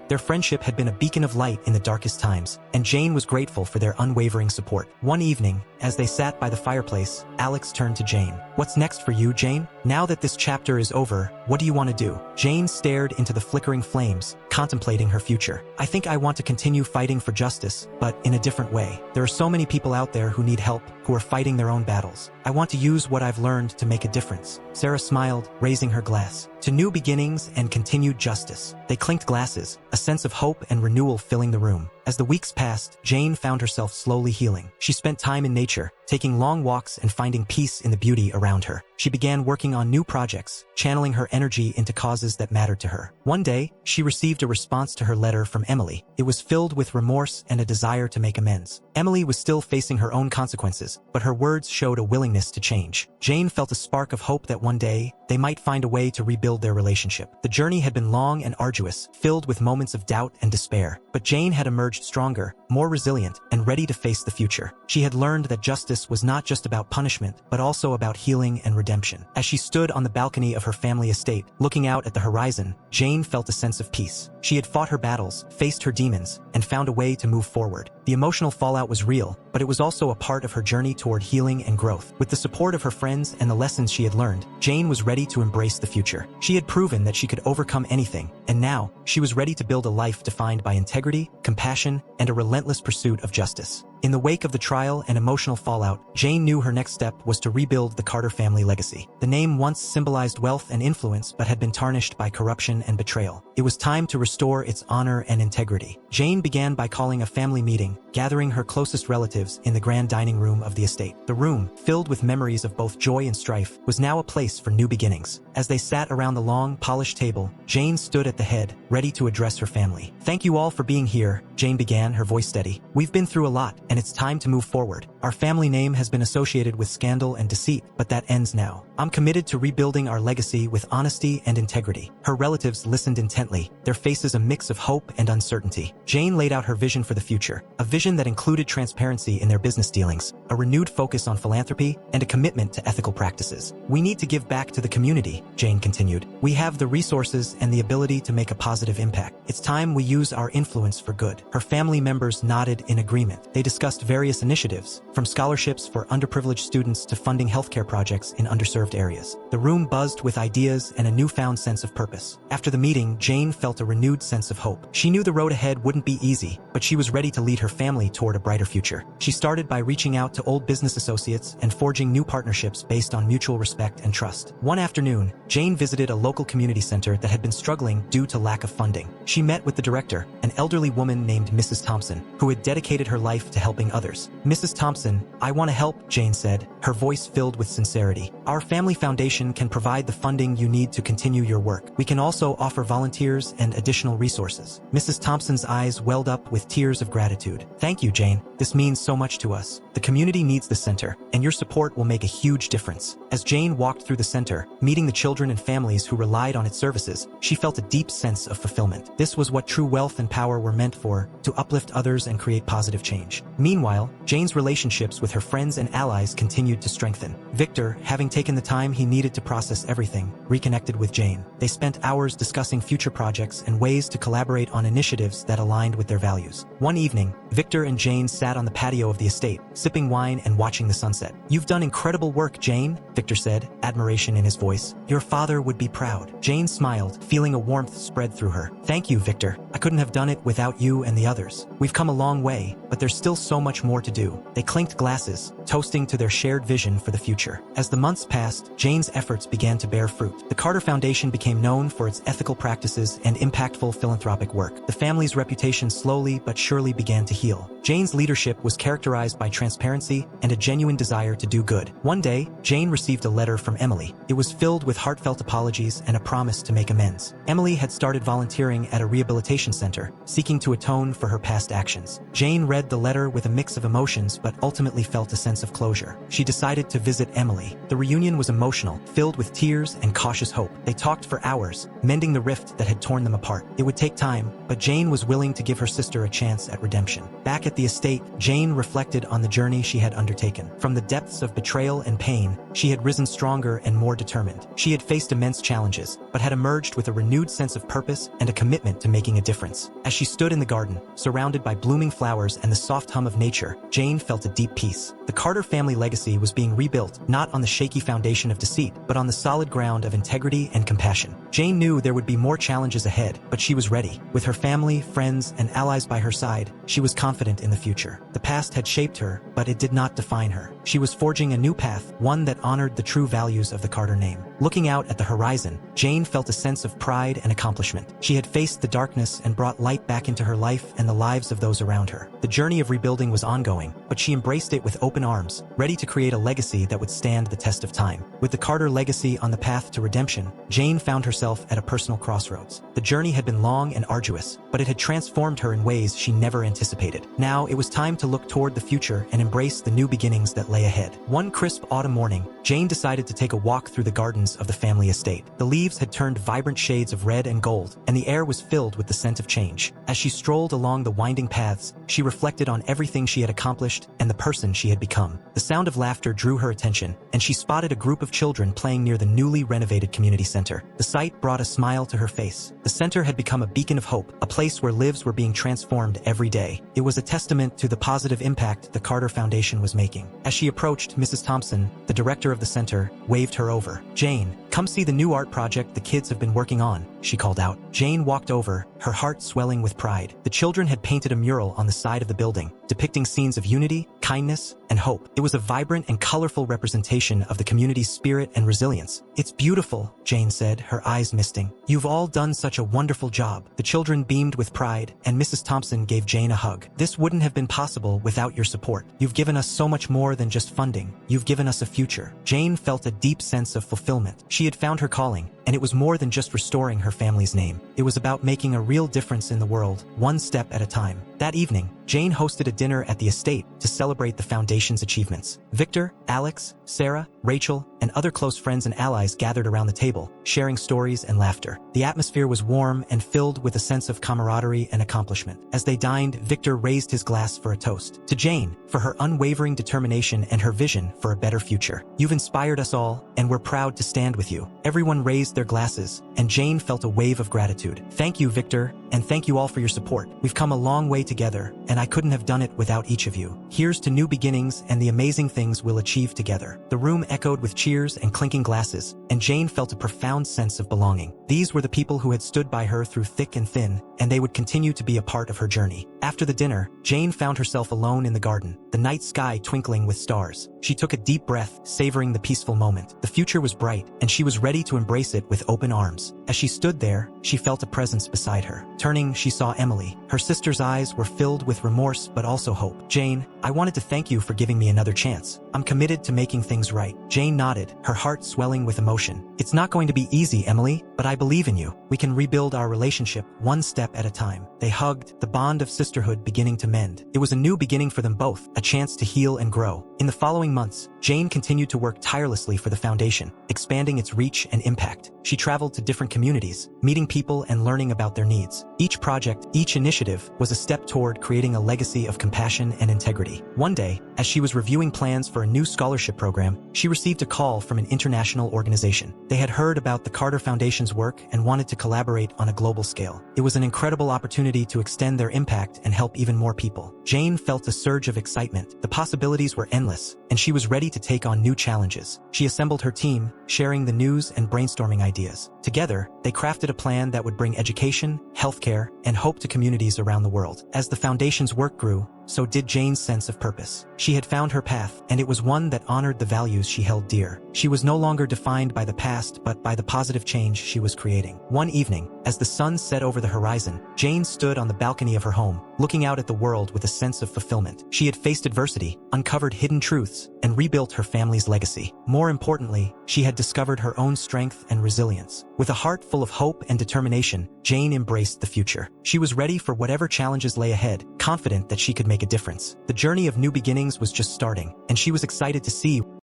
Their friendship had been a beacon of light in the darkest times, and Jane was grateful for their unwavering support. One evening, as they sat by the fireplace, Alex turned to Jane. "What's next for you, Jane? Now that this chapter is over, what do you want to do?" Jane stared into the flickering flames, contemplating her future. "I think I want to continue fighting for justice, but in a different way. There are so many people out there who need help, who are fighting their own battles. I want to use what I've learned to make a difference." Sarah smiled, raising her glass. "To new beginnings and continued justice." They clinked glasses, a sense of hope and renewal filling the room. As the weeks passed, Jane found herself slowly healing. She spent time in nature, taking long walks and finding peace in the beauty around her. She began working on new projects, channeling her energy into causes that mattered to her. One day, she received a response to her letter from Emily. It was filled with remorse and a desire to make amends. Emily was still facing her own consequences, but her words showed a willingness to change. Jane felt a spark of hope that one day, they might find a way to rebuild their relationship. The journey had been long and arduous, filled with moments of doubt and despair, but Jane had emerged stronger, more resilient, and ready to face the future. She had learned that justice was not just about punishment, but also about healing and redemption. As she stood on the balcony of her family estate, looking out at the horizon, Jane felt a sense of peace. She had fought her battles, faced her demons, and found a way to move forward. The emotional fallout was real, but it was also a part of her journey toward healing and growth. With the support of her friends and the lessons she had learned, Jane was ready to embrace the future. She had proven that she could overcome anything, and now, she was ready to build a life defined by integrity, compassion, and a relentless pursuit of justice. In the wake of the trial and emotional fallout, Jane knew her next step was to rebuild the Carter family legacy. The name once symbolized wealth and influence but had been tarnished by corruption and betrayal. It was time to restore its honor and integrity. Jane began by calling a family meeting, gathering her closest relatives in the grand dining room of the estate. The room, filled with memories of both joy and strife, was now a place for new beginnings. As they sat around the long, polished table, Jane stood at the head, ready to address her family. "Thank you all for being here," Jane began, her voice steady. "We've been through a lot, and it's time to move forward. Our family name has been associated with scandal and deceit, but that ends now. I'm committed to rebuilding our legacy with honesty and integrity." Her relatives listened intently, their faces a mix of hope and uncertainty. Jane laid out her vision for the future, a vision that included transparency in their business dealings, a renewed focus on philanthropy, and a commitment to ethical practices. "We need to give back to the community," Jane continued. "We have the resources and the ability to make a positive impact. It's time we use our influence for good." Her family members nodded in agreement. They discussed various initiatives, from scholarships for underprivileged students to funding healthcare projects in underserved areas. The room buzzed with ideas and a newfound sense of purpose. After the meeting, Jane felt a renewed sense of hope. She knew the road ahead wouldn't be easy, but she was ready to lead her family toward a brighter future. She started by reaching out to old business associates and forging new partnerships based on mutual respect and trust. One afternoon, Jane visited a local community center that had been struggling due to lack of funding. She met with the director, an elderly woman named Mrs. Thompson, who had dedicated her life to helping others. Mrs. Thompson, I want to help, Jane said, her voice filled with sincerity. Our family foundation can provide the funding you need to continue your work. We can also offer volunteers and additional resources. Mrs. Thompson's eyes welled up with tears of gratitude. Thank you, Jane. This means so much to us. The community needs the center, and your support will make a huge difference. As Jane walked through the center, meeting the children and families who relied on its services, she felt a deep sense of fulfillment. This was what true wealth and power were meant for, to uplift others and create positive change. Meanwhile, Jane's relationships with her friends and allies continued to strengthen. Victor, having taken the time he needed to process everything, reconnected with Jane. They spent hours discussing future projects and ways to collaborate on initiatives that aligned with their values. One evening, Victor and Jane sat on the patio of the estate, sipping wine and watching the sunset. You've done incredible work, Jane, Victor said, admiration in his voice. Your father would be proud. Jane smiled, feeling a warmth spread through her. Thank you, Victor. I couldn't have done it without you and the others. We've come a long way, but there's still so much more to do. They clinked glasses, toasting to their shared vision for the future. As the months passed, Jane's efforts began to bear fruit. The Carter Foundation became known for its ethical practices and impactful philanthropic work. The family's reputation slowly but surely began to heal. Jane's leadership was characterized by transparency and a genuine desire to do good. One day, Jane received a letter from Emily. It was filled with heartfelt apologies and a promise to make amends. Emily had started volunteering at a rehabilitation center, seeking to atone for her past actions. Jane read the letter with a mix of emotions but ultimately felt a sense of closure. She decided to visit Emily. The reunion was emotional, filled with tears and cautious hope. They talked for hours, mending the rift that had torn them apart. It would take time, but Jane was willing to give her sister a chance at redemption. Back at the estate, Jane reflected on the journey she had undertaken. From the depths of betrayal and pain, she had risen stronger and more determined. She had faced immense challenges, but had emerged with a renewed sense of purpose and a commitment to making a difference. As she stood in the garden, surrounded by blooming flowers and the soft hum of nature, Jane felt a deep peace. The Carter family legacy was being rebuilt, not on the shaky foundation of deceit, but on the solid ground of integrity and compassion. Jane knew there would be more challenges ahead, but she was ready. With her family, friends, and allies by her side, she was confident in the future. The past had shaped her, but it did not define her. She was forging a new path, one that honored the true values of the Carter name. Looking out at the horizon, Jane felt a sense of pride and accomplishment. She had faced the darkness and brought light back into her life and the lives of those around her. The journey of rebuilding was ongoing, but she embraced it with open arms, ready to create a legacy that would stand the test of time. With the Carter legacy on the path to redemption, Jane found herself at a personal crossroads. The journey had been long and arduous, but it had transformed her in ways she never anticipated. Now it was time to look toward the future and embrace the new beginnings that lay ahead. One crisp autumn morning, Jane decided to take a walk through the gardens of the family estate. The leaves had turned vibrant shades of red and gold, and the air was filled with the scent of change. As she strolled along the winding paths, she reflected on everything she had accomplished and the person she had become. The sound of laughter drew her attention, and she spotted a group of children playing near the newly renovated community center. The sight brought a smile to her face. The center had become a beacon of hope, a place where lives were being transformed every day. It was a testament to the positive impact the Carter Foundation was making. As she approached, Mrs. Thompson, the director of the center, waved her over. Jane, come see the new art project the kids have been working on, she called out. Jane walked over, her heart swelling with pride. The children had painted a mural on the side of the building, depicting scenes of unity, kindness, and hope. It was a vibrant and colorful representation of the community's spirit and resilience. It's beautiful, Jane said, her eyes misting. You've all done such a wonderful job. The children beamed with pride, and Mrs. Thompson gave Jane a hug. This wouldn't have been possible without your support. You've given us so much more than just funding. You've given us a future. Jane felt a deep sense of fulfillment. She had found her calling, and it was more than just restoring her family's name. It was about making a real difference in the world, one step at a time. That evening, Jane hosted a dinner at the estate to celebrate the foundation's achievements. Victor, Alex, Sarah, Rachel, and other close friends and allies gathered around the table, sharing stories and laughter. The atmosphere was warm and filled with a sense of camaraderie and accomplishment. As they dined, Victor raised his glass for a toast to Jane, for her unwavering determination and her vision for a better future. You've inspired us all, and we're proud to stand with you. Everyone raised their glasses, and Jane felt a wave of gratitude. Thank you, Victor, and thank you all for your support. We've come a long way together, and I couldn't have done it without each of you. Here's to new beginnings and the amazing things we'll achieve together. The room echoed with cheers and clinking glasses, and Jane felt a profound sense of belonging. These were the people who had stood by her through thick and thin, and they would continue to be a part of her journey. After the dinner, Jane found herself alone in the garden, the night sky twinkling with stars. She took a deep breath, savoring the peaceful moment. The future was bright, and she was ready to embrace it with open arms. As she stood there, she felt a presence beside her. Turning, she saw Emily. Her sister's eyes were filled with remorse but also hope. Jane, I wanted to thank you for giving me another chance. I'm committed to making things right." Jane nodded, her heart swelling with emotion. "It's not going to be easy, Emily, but I believe in you. We can rebuild our relationship one step at a time." They hugged, the bond of sisterhood beginning to mend. It was a new beginning for them both, a chance to heal and grow. In the following months, Jane continued to work tirelessly for the foundation, expanding its reach and impact. She traveled to different communities, meeting people and learning about their needs. Each project, each initiative, was a step toward creating a legacy of compassion and integrity. One day, as she was reviewing plans for a new scholarship program, she received a call from an international organization. They had heard about the Carter Foundation's work and wanted to collaborate on a global scale. It was an incredible opportunity to extend their impact and help even more people. Jane felt a surge of excitement. The possibilities were endless, and she was ready to take on new challenges. She assembled her team, sharing the news and brainstorming ideas. Together, they crafted a plan that would bring education, healthcare, and hope to communities around the world. As the foundation's work grew, so did Jane's sense of purpose. She had found her path, and it was one that honored the values she held dear. She was no longer defined by the past, but by the positive change she was creating. One evening, as the sun set over the horizon, Jane stood on the balcony of her home, looking out at the world with a sense of fulfillment. She had faced adversity, uncovered hidden truths, and rebuilt her family's legacy. More importantly, she had discovered her own strength and resilience. With a heart full of hope and determination, Jane embraced the future. She was ready for whatever challenges lay ahead, confident that she could make a difference. The journey of new beginnings was just starting, and she was excited to see